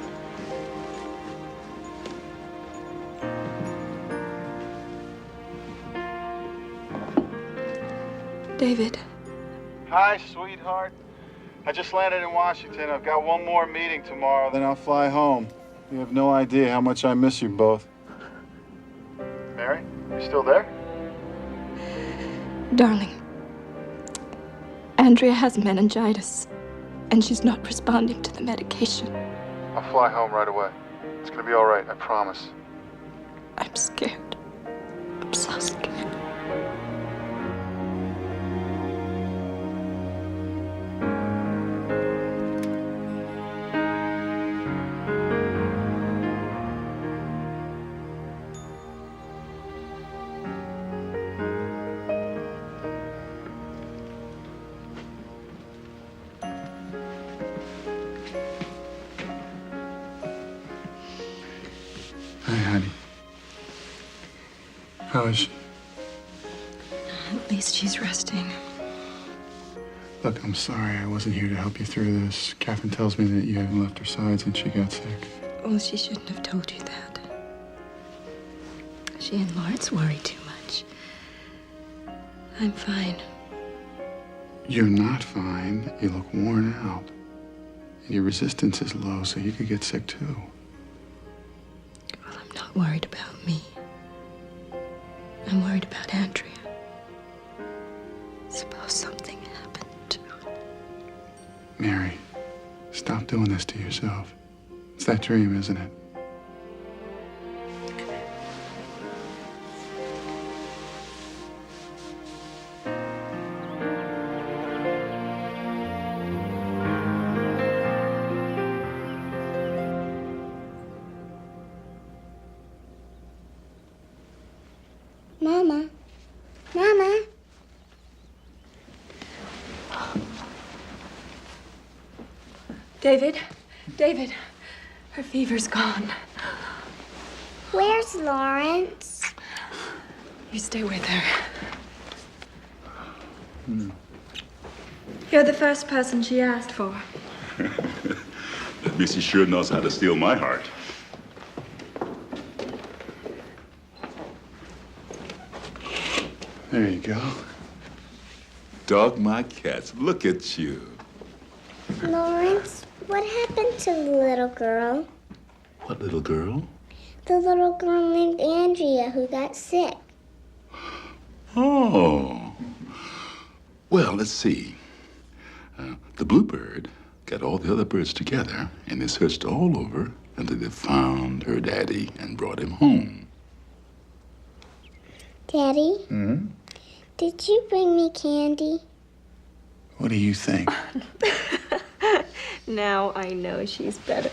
David. Hi, sweetheart. I just landed in Washington. I've got one more meeting tomorrow, then I'll fly home. You have no idea how much I miss you both. Mary, you still there? Darling, Andrea has meningitis, and she's not responding to the medication. I'll fly home right away. It's gonna be all right, I promise. I'm scared. I'm so scared. Hi, honey. How is she? At least she's resting. Look, I'm sorry I wasn't here to help you through this. Catherine tells me that you haven't left her side since she got sick. Well, she shouldn't have told you that. She and Lawrence worry too much. I'm fine. You're not fine. You look worn out. And your resistance is low, so you could get sick too. I'm not worried about me. I'm worried about Andrea. Suppose something happened to her. Mary, stop doing this to yourself. It's that dream, isn't it? Mama. Mama. David, David, her fever's gone. Where's Lawrence? You stay with her. You're the first person she asked for. That Missy sure knows how to steal my heart. There you go. Dog my cats, look at you. Lawrence, what happened to the little girl? What little girl? The little girl named Andrea who got sick. Oh. Well, let's see. The bluebird got all the other birds together, and they searched all over until they found her daddy and brought him home. Daddy, Hmm? did you bring me candy? What do you think? Now I know she's better.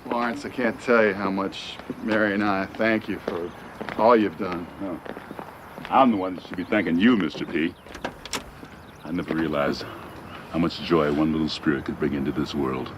Lawrence, I can't tell you how much Mary and I thank you for all you've done. Oh. I'm the one that should be thanking you, Mr. P. I never realized how much joy one little spirit could bring into this world.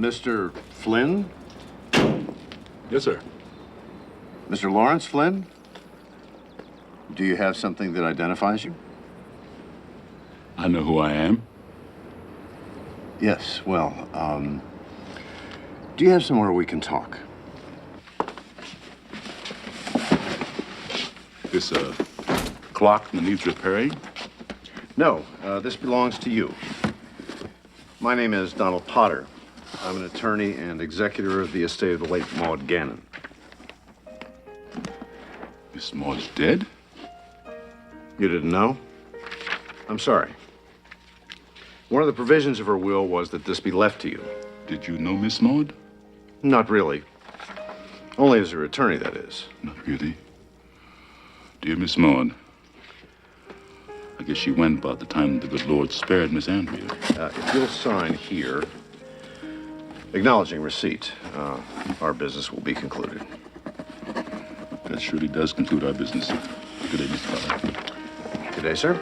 Mr. Flynn? Yes, sir. Mr. Lawrence Flynn? Do you have something that identifies you? I know who I am. Yes, well, do you have somewhere we can talk? This, clock that needs repairing? No, this belongs to you. My name is Donald Potter. I'm an attorney and executor of the estate of the late Maud Gannon. Miss Maud's dead? You didn't know? I'm sorry. One of the provisions of her will was that this be left to you. Did you know Miss Maud? Not really. Only as her attorney, that is. Not really. Dear Miss Maud, I guess she went about the time the good Lord spared Miss Andrea. If you'll sign here, acknowledging receipt, our business will be concluded. That surely does conclude our business. Good day, Mr. Potter. Good day, sir.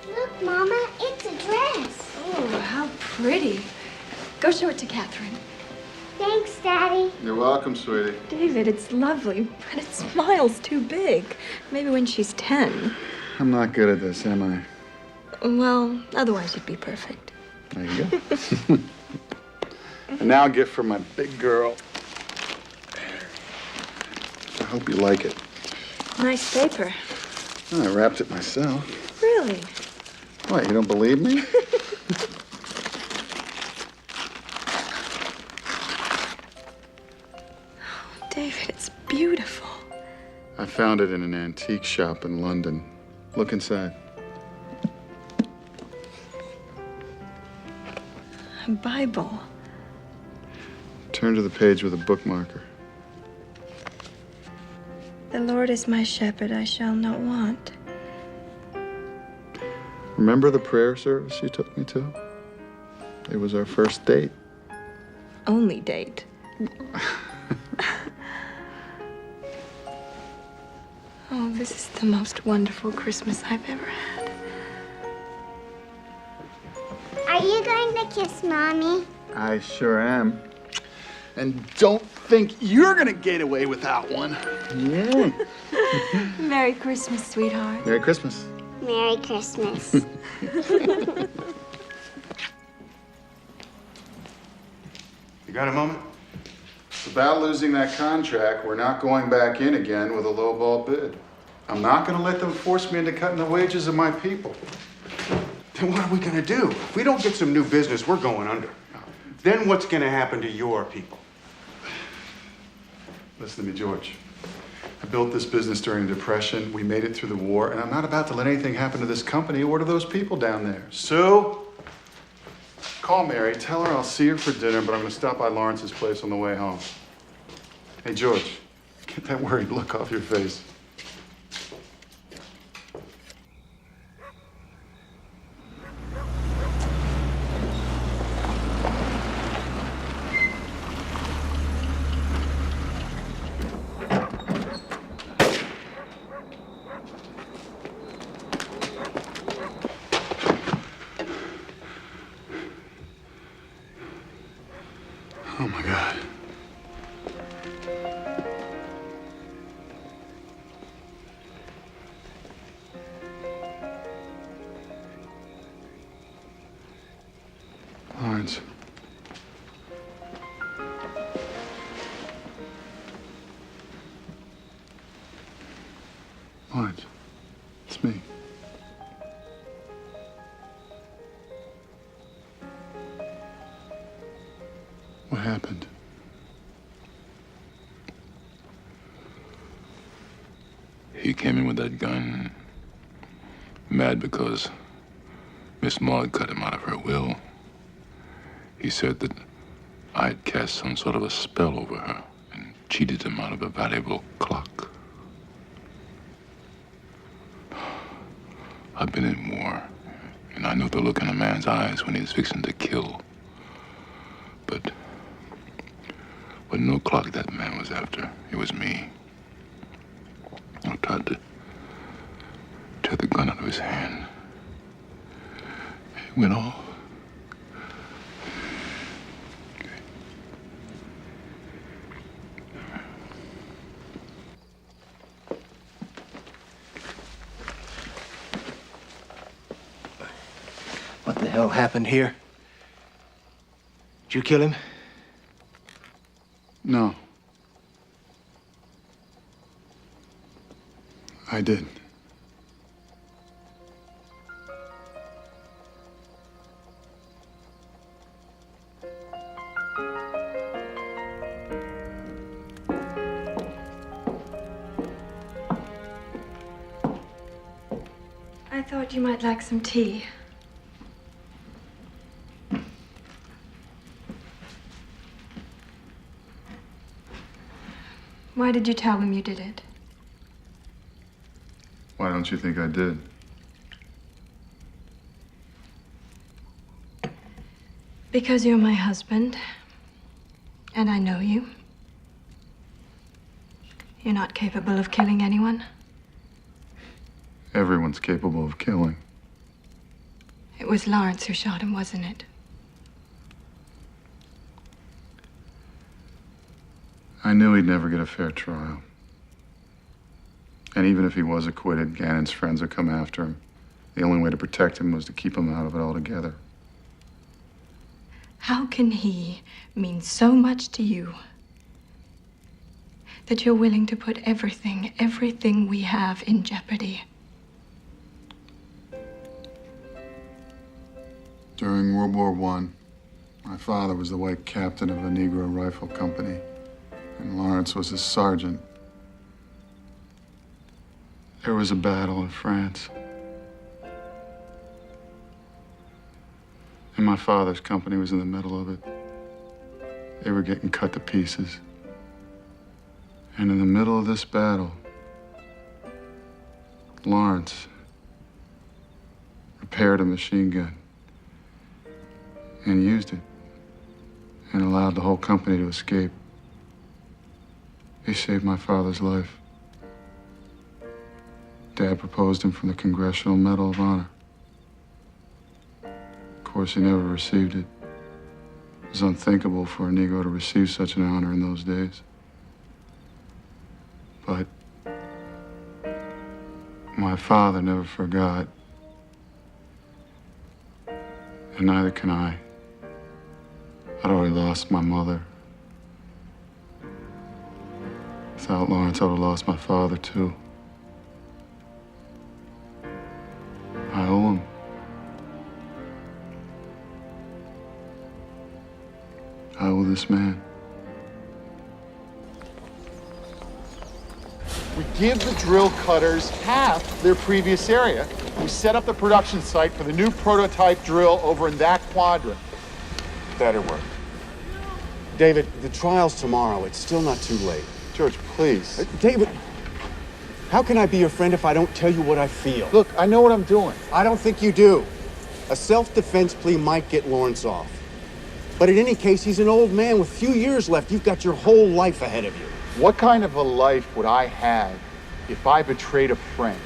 Look, Mama, it's a dress. Oh, how pretty. Go show it to Catherine. Thanks, Daddy. You're welcome, sweetie. David, it's lovely, but it smiles too big. Maybe when she's 10. I'm not good at this, am I? Well, otherwise you'd be perfect. There you go. And now a gift for my big girl. I hope you like it. Nice paper. I wrapped it myself. Really? What, you don't believe me? David, it's beautiful. I found it in an antique shop in London. Look inside. A Bible. Turn to the page with a bookmarker. The Lord is my shepherd, I shall not want. Remember the prayer service you took me to? It was our first date. Only date. Oh, this is the most wonderful Christmas I've ever had. Are you going to kiss Mommy? I sure am. And don't think you're gonna get away without one. Merry Christmas, sweetheart. Merry Christmas. Merry Christmas. You got a moment? It's about losing that contract. We're not going back in again with a lowball bid. I'm not gonna let them force me into cutting the wages of my people. Then what are we gonna do? If we don't get some new business, we're going under. Then what's gonna happen to your people? Listen to me, George. I built this business during the Depression. We made it through the war, and I'm not about to let anything happen to this company or to those people down there. Sue, call Mary. Tell her I'll see her for dinner, but I'm going to stop by Lawrence's place on the way home. Hey, George, get that worried look off your face. Oh my God. Lawrence. Lawrence, it's me. What happened? He came in with that gun, mad because Miss Maud cut him out of her will. He said that I'd cast some sort of a spell over her and cheated him out of a valuable clock. I've been in war, and I know the look in a man's eyes when he's fixing to kill. But no clock that man was after. It was me. I tried to tear the gun out of his hand. It went off. What the hell happened here? Did you kill him? No. I did. I thought you might like some tea. Why did you tell him you did it? Why don't you think I did? Because you're my husband, and I know you. You're not capable of killing anyone. Everyone's capable of killing. It was Lawrence who shot him, wasn't it? I knew he'd never get a fair trial. And even if he was acquitted, Gannon's friends would come after him. The only way to protect him was to keep him out of it altogether. How can he mean so much to you that you're willing to put everything we have in jeopardy? During World War I, my father was the white captain of a Negro rifle company, and Lawrence was his sergeant. There was a battle in France. And my father's company was in the middle of it. They were getting cut to pieces. And in the middle of this battle, Lawrence repaired a machine gun and used it and allowed the whole company to escape. He saved my father's life. Dad proposed him for the Congressional Medal of Honor. Of course, he never received it. It was unthinkable for a Negro to receive such an honor in those days. But my father never forgot, and neither can I. I'd already lost my mother. Without Lawrence, I would have lost my father, too. I owe him. I owe this man. We give the drill cutters half their previous area. We set up the production site for the new prototype drill over in that quadrant. That'll work. David, the trial's tomorrow. It's still not too late. George, please. David, how can I be your friend if I don't tell you what I feel? Look, I know what I'm doing. I don't think you do. A self-defense plea might get Lawrence off. But in any case, he's an old man with few years left. You've got your whole life ahead of you. What kind of a life would I have if I betrayed a friend?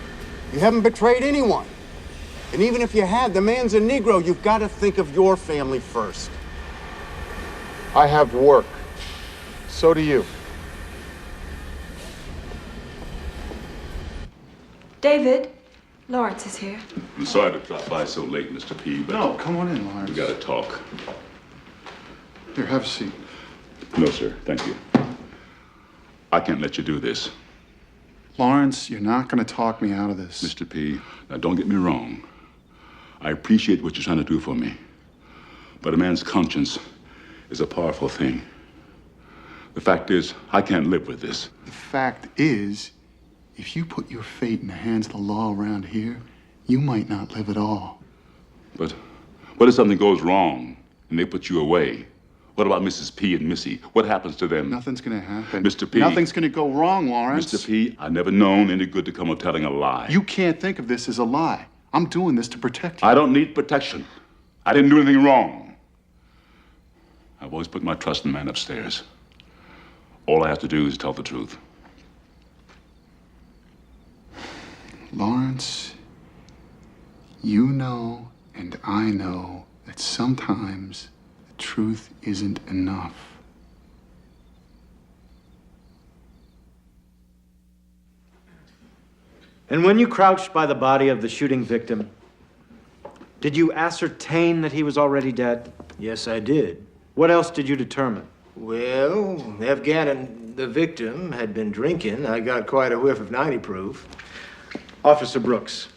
You haven't betrayed anyone. And even if you had, the man's a Negro. You've got to think of your family first. I have work. So do you. David, Lawrence is here. I'm sorry to drop by so late, Mr. P, but... No, come on in, Lawrence. We gotta talk. Here, have a seat. No, sir. Thank you. I can't let you do this. Lawrence, you're not going to talk me out of this. Mr. P, now don't get me wrong. I appreciate what you're trying to do for me. But a man's conscience is a powerful thing. The fact is, I can't live with this. The fact is, if you put your fate in the hands of the law around here, you might not live at all. But what if something goes wrong and they put you away? What about Mrs. P and Missy? What happens to them? Nothing's going to happen. Mr. P. Nothing's going to go wrong, Lawrence. Mr. P, I never known any good to come of telling a lie. You can't think of this as a lie. I'm doing this to protect you. I don't need protection. I didn't do anything wrong. I've always put my trust in the man upstairs. All I have to do is tell the truth. Lawrence, you know and I know that sometimes the truth isn't enough. And when you crouched by the body of the shooting victim, did you ascertain that he was already dead? Yes, I did. What else did you determine? Well, Ev Gannon, the victim, had been drinking. I got quite a whiff of 90 proof. Officer Brooks,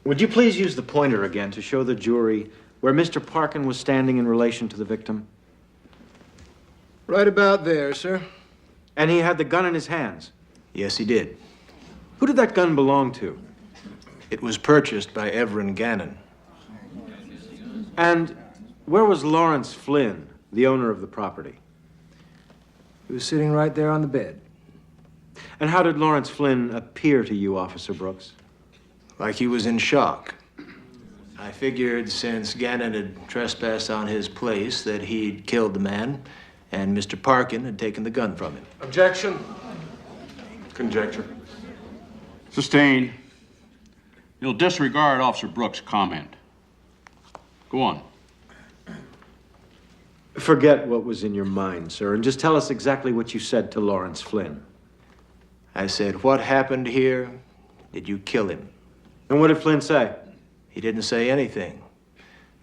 would you please use the pointer again to show the jury where Mr. Parkin was standing in relation to the victim? Right about there, sir. And he had the gun in his hands? Yes, he did. Who did that gun belong to? It was purchased by Everin Gannon. And where was Lawrence Flynn, the owner of the property? He was sitting right there on the bed. And how did Lawrence Flynn appear to you, Officer Brooks? Like he was in shock. I figured since Gannon had trespassed on his place that he'd killed the man and Mr. Parkin had taken the gun from him. Objection. Conjecture. Sustained. You'll disregard Officer Brooks' comment. Go on. Forget what was in your mind, sir, and just tell us exactly what you said to Lawrence Flynn. I said, "What happened here? Did you kill him?" And what did Flynn say? He didn't say anything.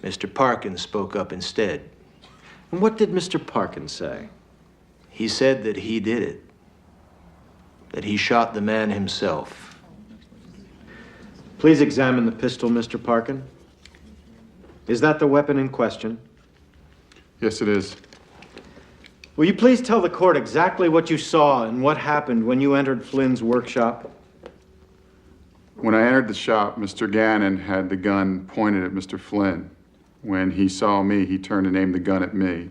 Mr. Parkin spoke up instead. And what did Mr. Parkin say? He said that he did it. That he shot the man himself. Please examine the pistol, Mr. Parkin. Is that the weapon in question? Yes, it is. Will you please tell the court exactly what you saw and what happened when you entered Flynn's workshop? When I entered the shop, Mr. Gannon had the gun pointed at Mr. Flynn. When he saw me, he turned and aimed the gun at me.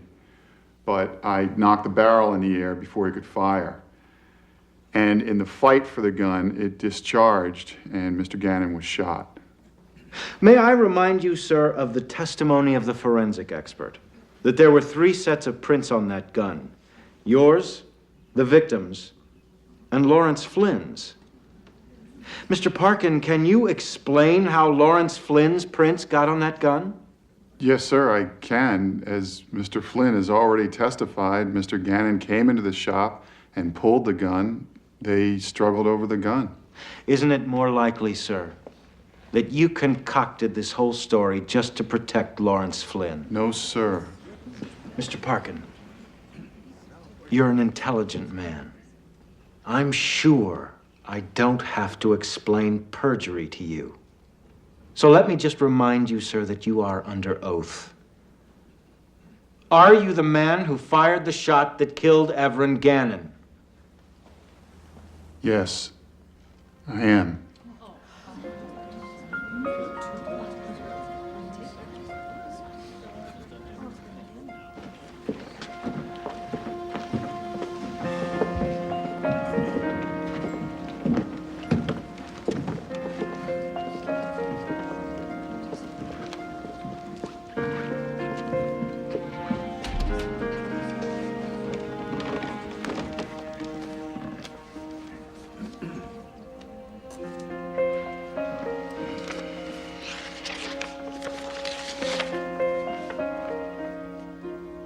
But I knocked the barrel in the air before he could fire. And in the fight for the gun, it discharged, and Mr. Gannon was shot. May I remind you, sir, of the testimony of the forensic expert, that there were 3 sets of prints on that gun. Yours, the victim's, and Lawrence Flynn's. Mr. Parkin, can you explain how Lawrence Flynn's prints got on that gun? Yes, sir, I can. As Mr. Flynn has already testified, Mr. Gannon came into the shop and pulled the gun. They struggled over the gun. Isn't it more likely, sir, that you concocted this whole story just to protect Lawrence Flynn? No, sir. Mr. Parkin, you're an intelligent man. I'm sure I don't have to explain perjury to you. So let me just remind you, sir, that you are under oath. Are you the man who fired the shot that killed Everin Gannon? Yes, I am.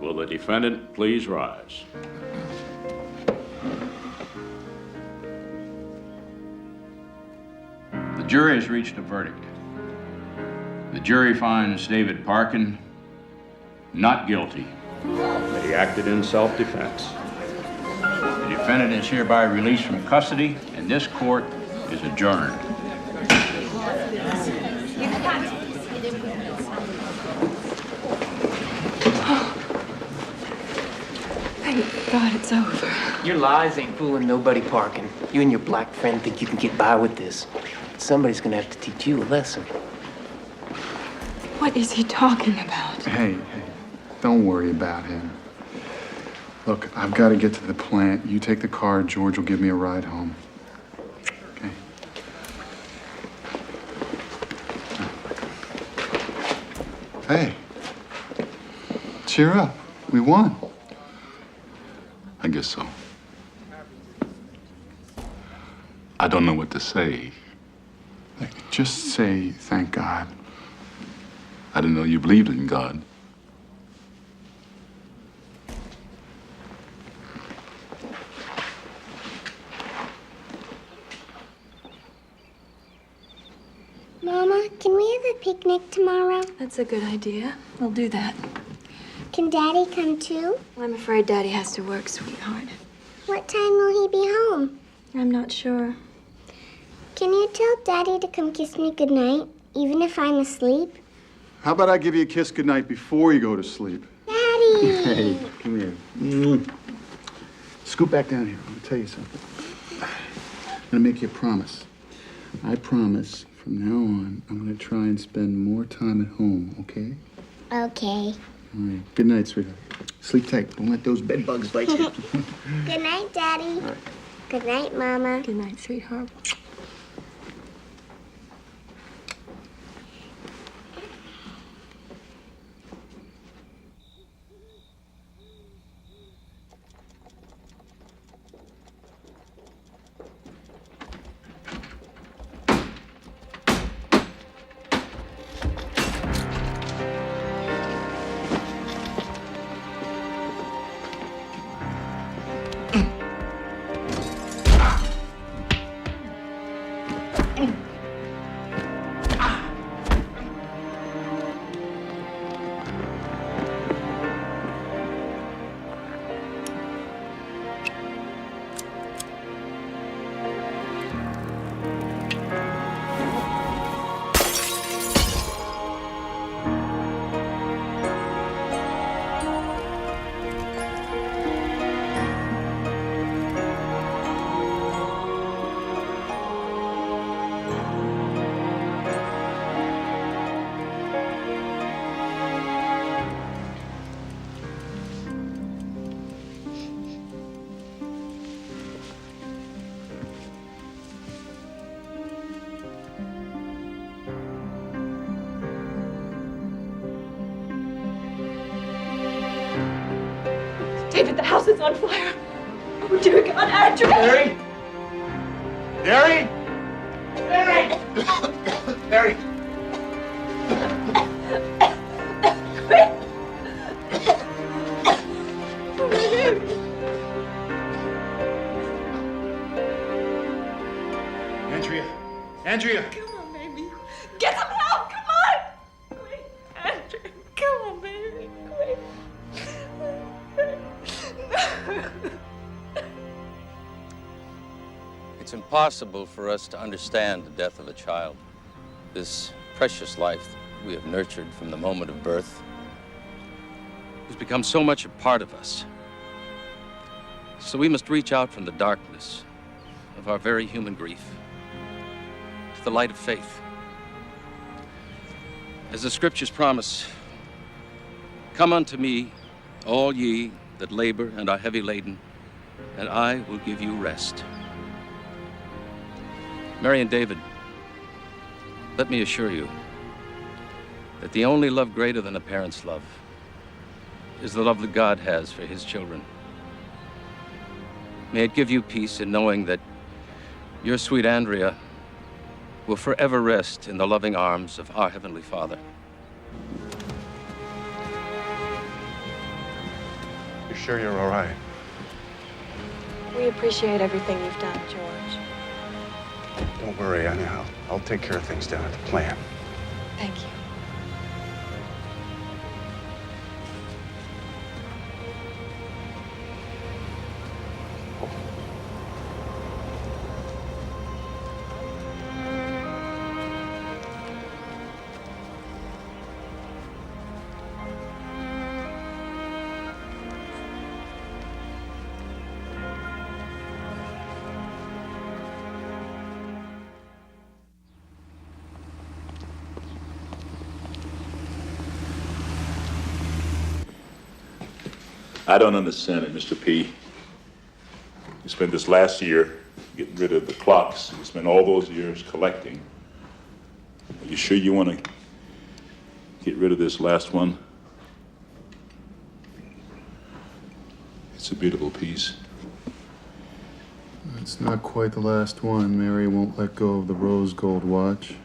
Will the defendant please rise? The jury has reached a verdict. The jury finds David Parkin not guilty. That he acted in self-defense. The defendant is hereby released from custody, and this court is adjourned. Thank God it's over. Your lies ain't fooling nobody, Parkin. You and your black friend think you can get by with this. But somebody's gonna have to teach you a lesson. What is he talking about? Hey, don't worry about him. Look, I've got to get to the plant. You take the car. George will give me a ride home. Okay? Hey, cheer up. We won. I guess so. I don't know what to say. Just say thank God. I didn't know you believed in God. Mama, can we have a picnic tomorrow? That's a good idea. We'll do that. Can Daddy come too? I'm afraid Daddy has to work, sweetheart. What time will he be home? I'm not sure. Can you tell Daddy to come kiss me goodnight, even if I'm asleep? How about I give you a kiss goodnight before you go to sleep? Daddy! Hey, come here. Scoot back down here. I'm gonna tell you something. I'm gonna make you a promise. I promise from now on, I'm gonna try and spend more time at home, okay? Okay. All right. Good night, sweetheart. Sleep tight. Don't let those bed bugs bite you. Good night, Daddy. All right. Good night, Mama. Good night, sweetheart. David, the house is on fire. Oh, dear God, Andrew! Mary! Mary! Mary! Mary! Andrea! Andrea! Come on, baby. Get some help! Come on! Quick, Andrew. Come on, baby. Quick. It's impossible for us to understand the death of a child. This precious life that we have nurtured from the moment of birth has become so much a part of us. So we must reach out from the darkness of our very human grief to the light of faith. As the scriptures promise, "Come unto me, all ye that labor and are heavy laden, and I will give you rest." Mary and David, let me assure you that the only love greater than a parent's love is the love that God has for his children. May it give you peace in knowing that your sweet Andrea will forever rest in the loving arms of our Heavenly Father. You sure you're all right? We appreciate everything you've done, George. Don't worry, I'll take care of things down at the plant. Thank you. I don't understand it, Mr. P. You spent this last year getting rid of the clocks. You spent all those years collecting. Are you sure you want to get rid of this last one. It's a beautiful piece. It's not quite the last one. Mary won't let go of the rose gold watch.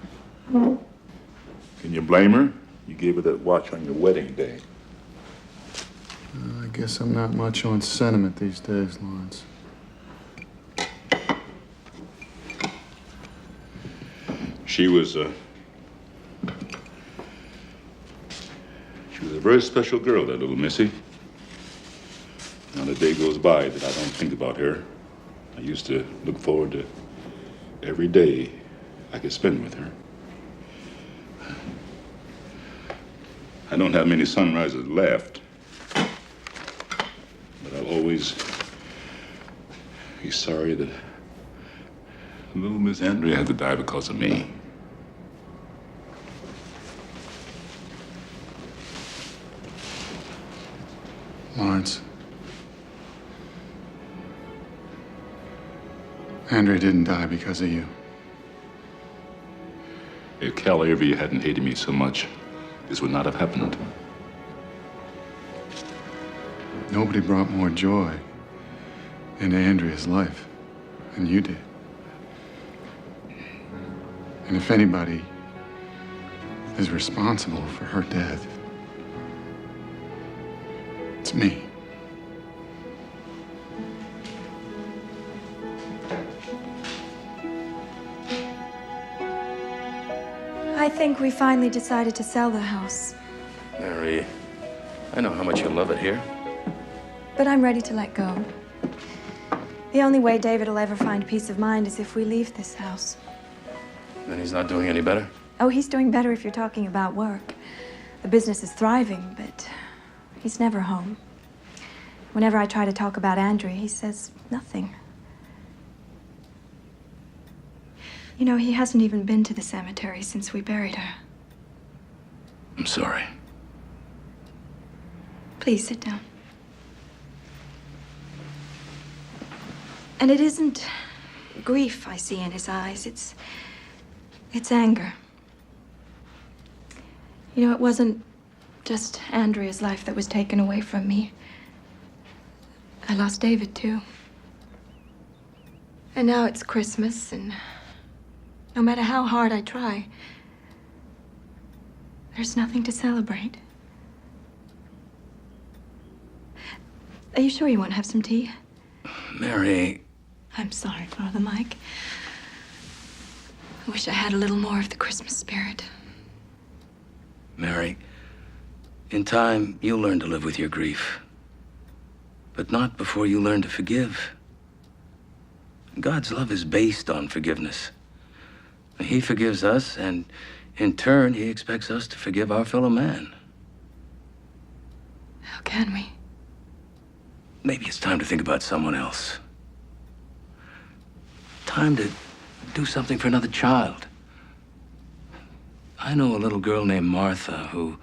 Can you blame her? You gave her that watch on your wedding day. I guess I'm not much on sentiment these days, Lawrence. She was a very special girl, that little Missy. Not a day goes by that I don't think about her. I used to look forward to every day I could spend with her. I don't have many sunrises left, but I'll always be sorry that little Miss Andrea had to die because of me. Lawrence. Andrea didn't die because of you. If Cal Avery hadn't hated me so much, this would not have happened. Nobody brought more joy into Andrea's life than you did. And if anybody is responsible for her death, it's me. I think we finally decided to sell the house, Mary, I know how much you love it here. but I'm ready to let go. The only way David will ever find peace of mind is if we leave this house. Then he's not doing any better? Oh, he's doing better if you're talking about work. The business is thriving, but he's never home. Whenever I try to talk about Andrea, he says nothing. You know, he hasn't even been to the cemetery since we buried her. I'm sorry. Please sit down. And it isn't grief I see in his eyes, it's anger. You know, it wasn't just Andrea's life that was taken away from me. I lost David, too. And now it's Christmas, and no matter how hard I try, there's nothing to celebrate. Are you sure you want to have some tea? Mary. I'm sorry, Father Mike. I wish I had a little more of the Christmas spirit. Mary, in time, you'll learn to live with your grief. But not before you learn to forgive. God's love is based on forgiveness. He forgives us, and in turn, he expects us to forgive our fellow man. How can we? Maybe it's time to think about someone else. Time to do something for another child. I know a little girl named Martha who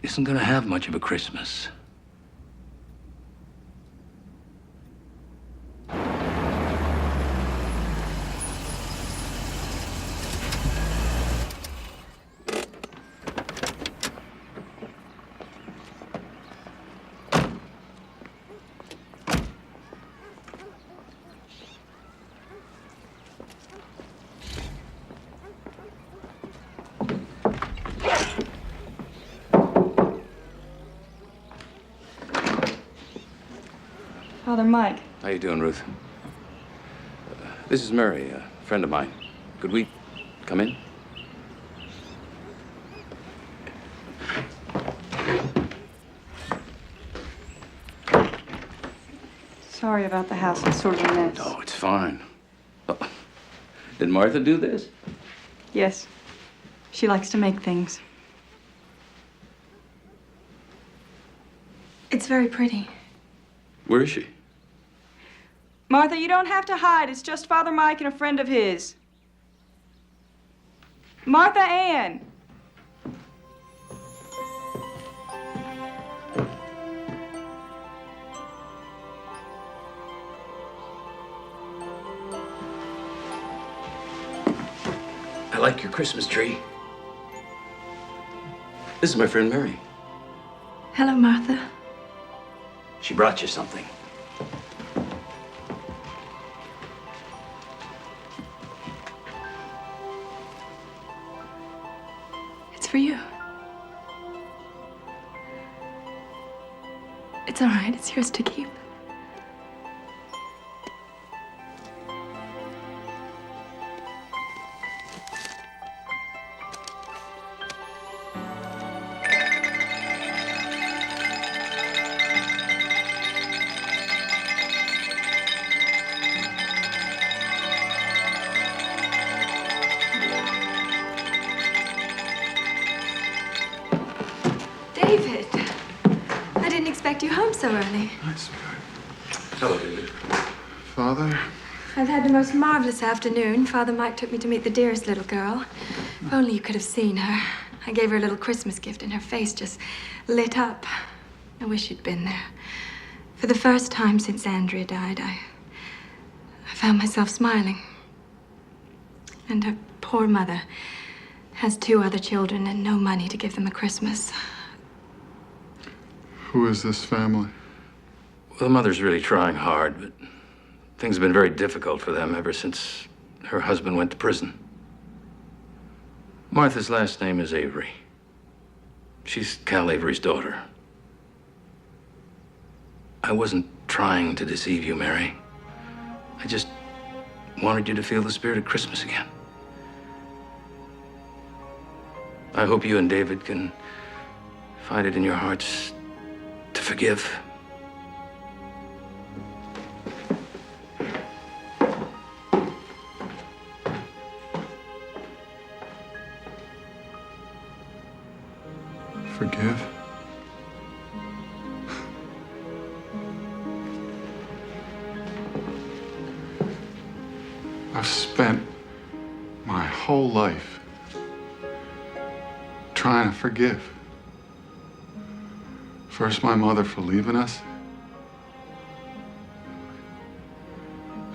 isn't going to have much of a Christmas. Father Mike. How you doing, Ruth? This is Mary, a friend of mine. Could we come in? Sorry about the house. It's sort of a mess. Oh, it's fine. Oh, did Martha do this? Yes. She likes to make things. It's very pretty. Where is she? Martha, you don't have to hide. It's just Father Mike and a friend of his. Martha Ann. I like your Christmas tree. This is my friend Mary. Hello, Martha. She brought you something. It's for you. It's all right. It's yours to keep. David, I didn't expect you home so early. Hi, sweetheart. Hello, David. Father? I've had the most marvelous afternoon. Father Mike took me to meet the dearest little girl. If only you could have seen her. I gave her a little Christmas gift and her face just lit up. I wish you'd been there. For the first time since Andrea died, I found myself smiling. And her poor mother has 2 other children and no money to give them a Christmas. Who is this family? Well, the mother's really trying hard, but things have been very difficult for them ever since her husband went to prison. Martha's last name is Avery. She's Cal Avery's daughter. I wasn't trying to deceive you, Mary. I just wanted you to feel the spirit of Christmas again. I hope you and David can find it in your hearts to forgive. Forgive? I've spent my whole life trying to forgive. First, my mother for leaving us.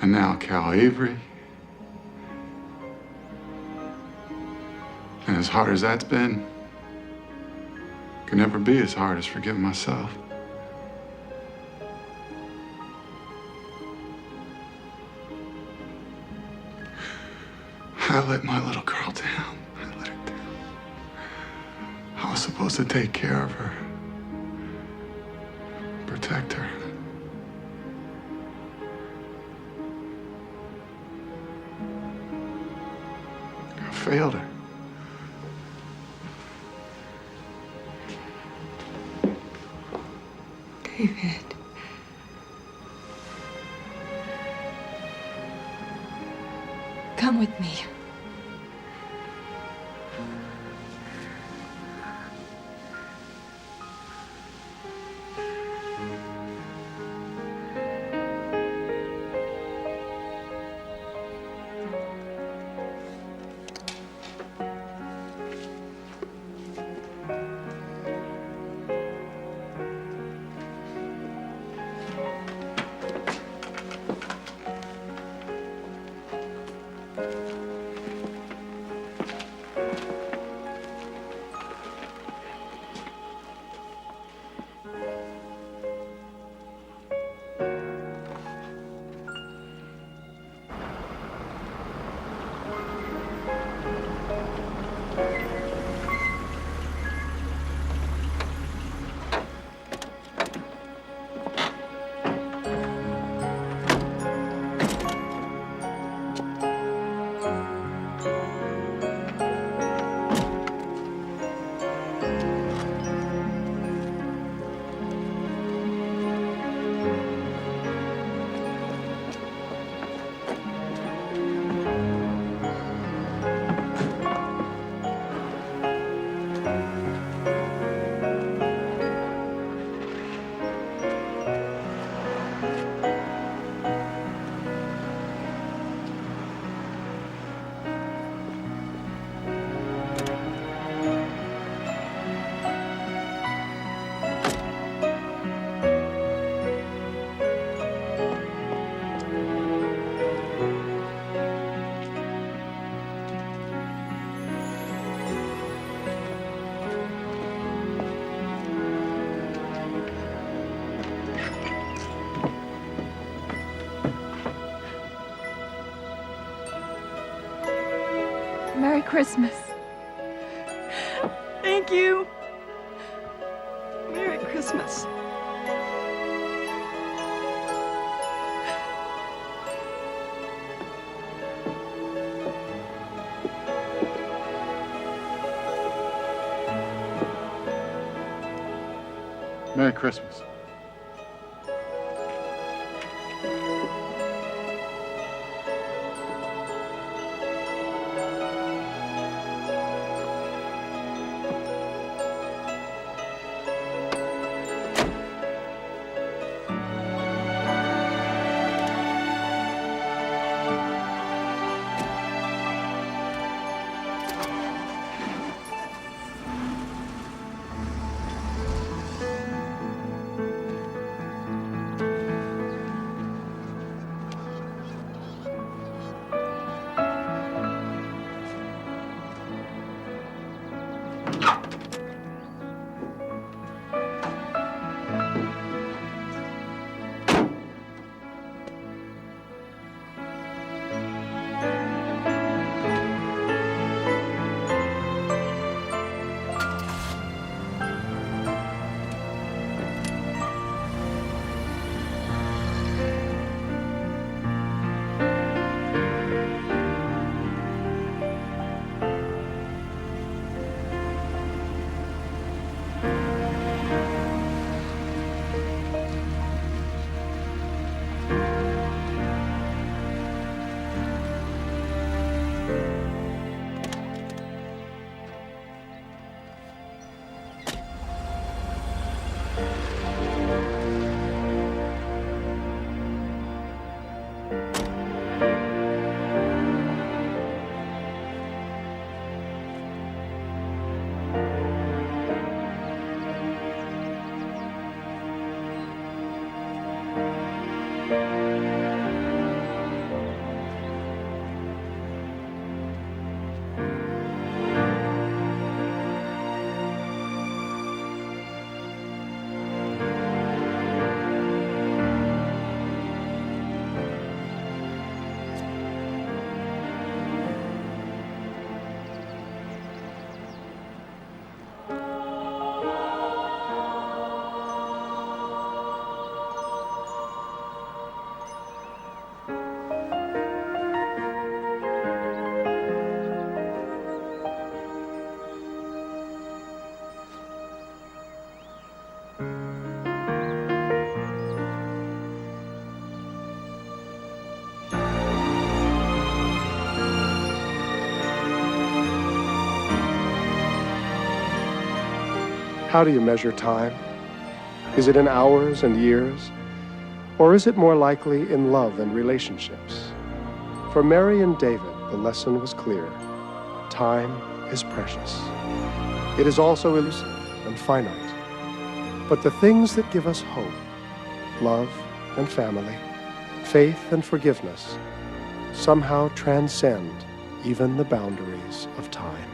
And now Cal Avery. And as hard as that's been, could never be as hard as forgiving myself. I let my little girl down. I let her down. I was supposed to take care of her, protect her. I failed her. David. Come with me. Christmas. Thank you. Merry Christmas. Merry Christmas. How do you measure time? Is it in hours and years? Or is it more likely in love and relationships? For Mary and David, the lesson was clear. Time is precious. It is also elusive and finite. But the things that give us hope, love and family, faith and forgiveness, somehow transcend even the boundaries of time.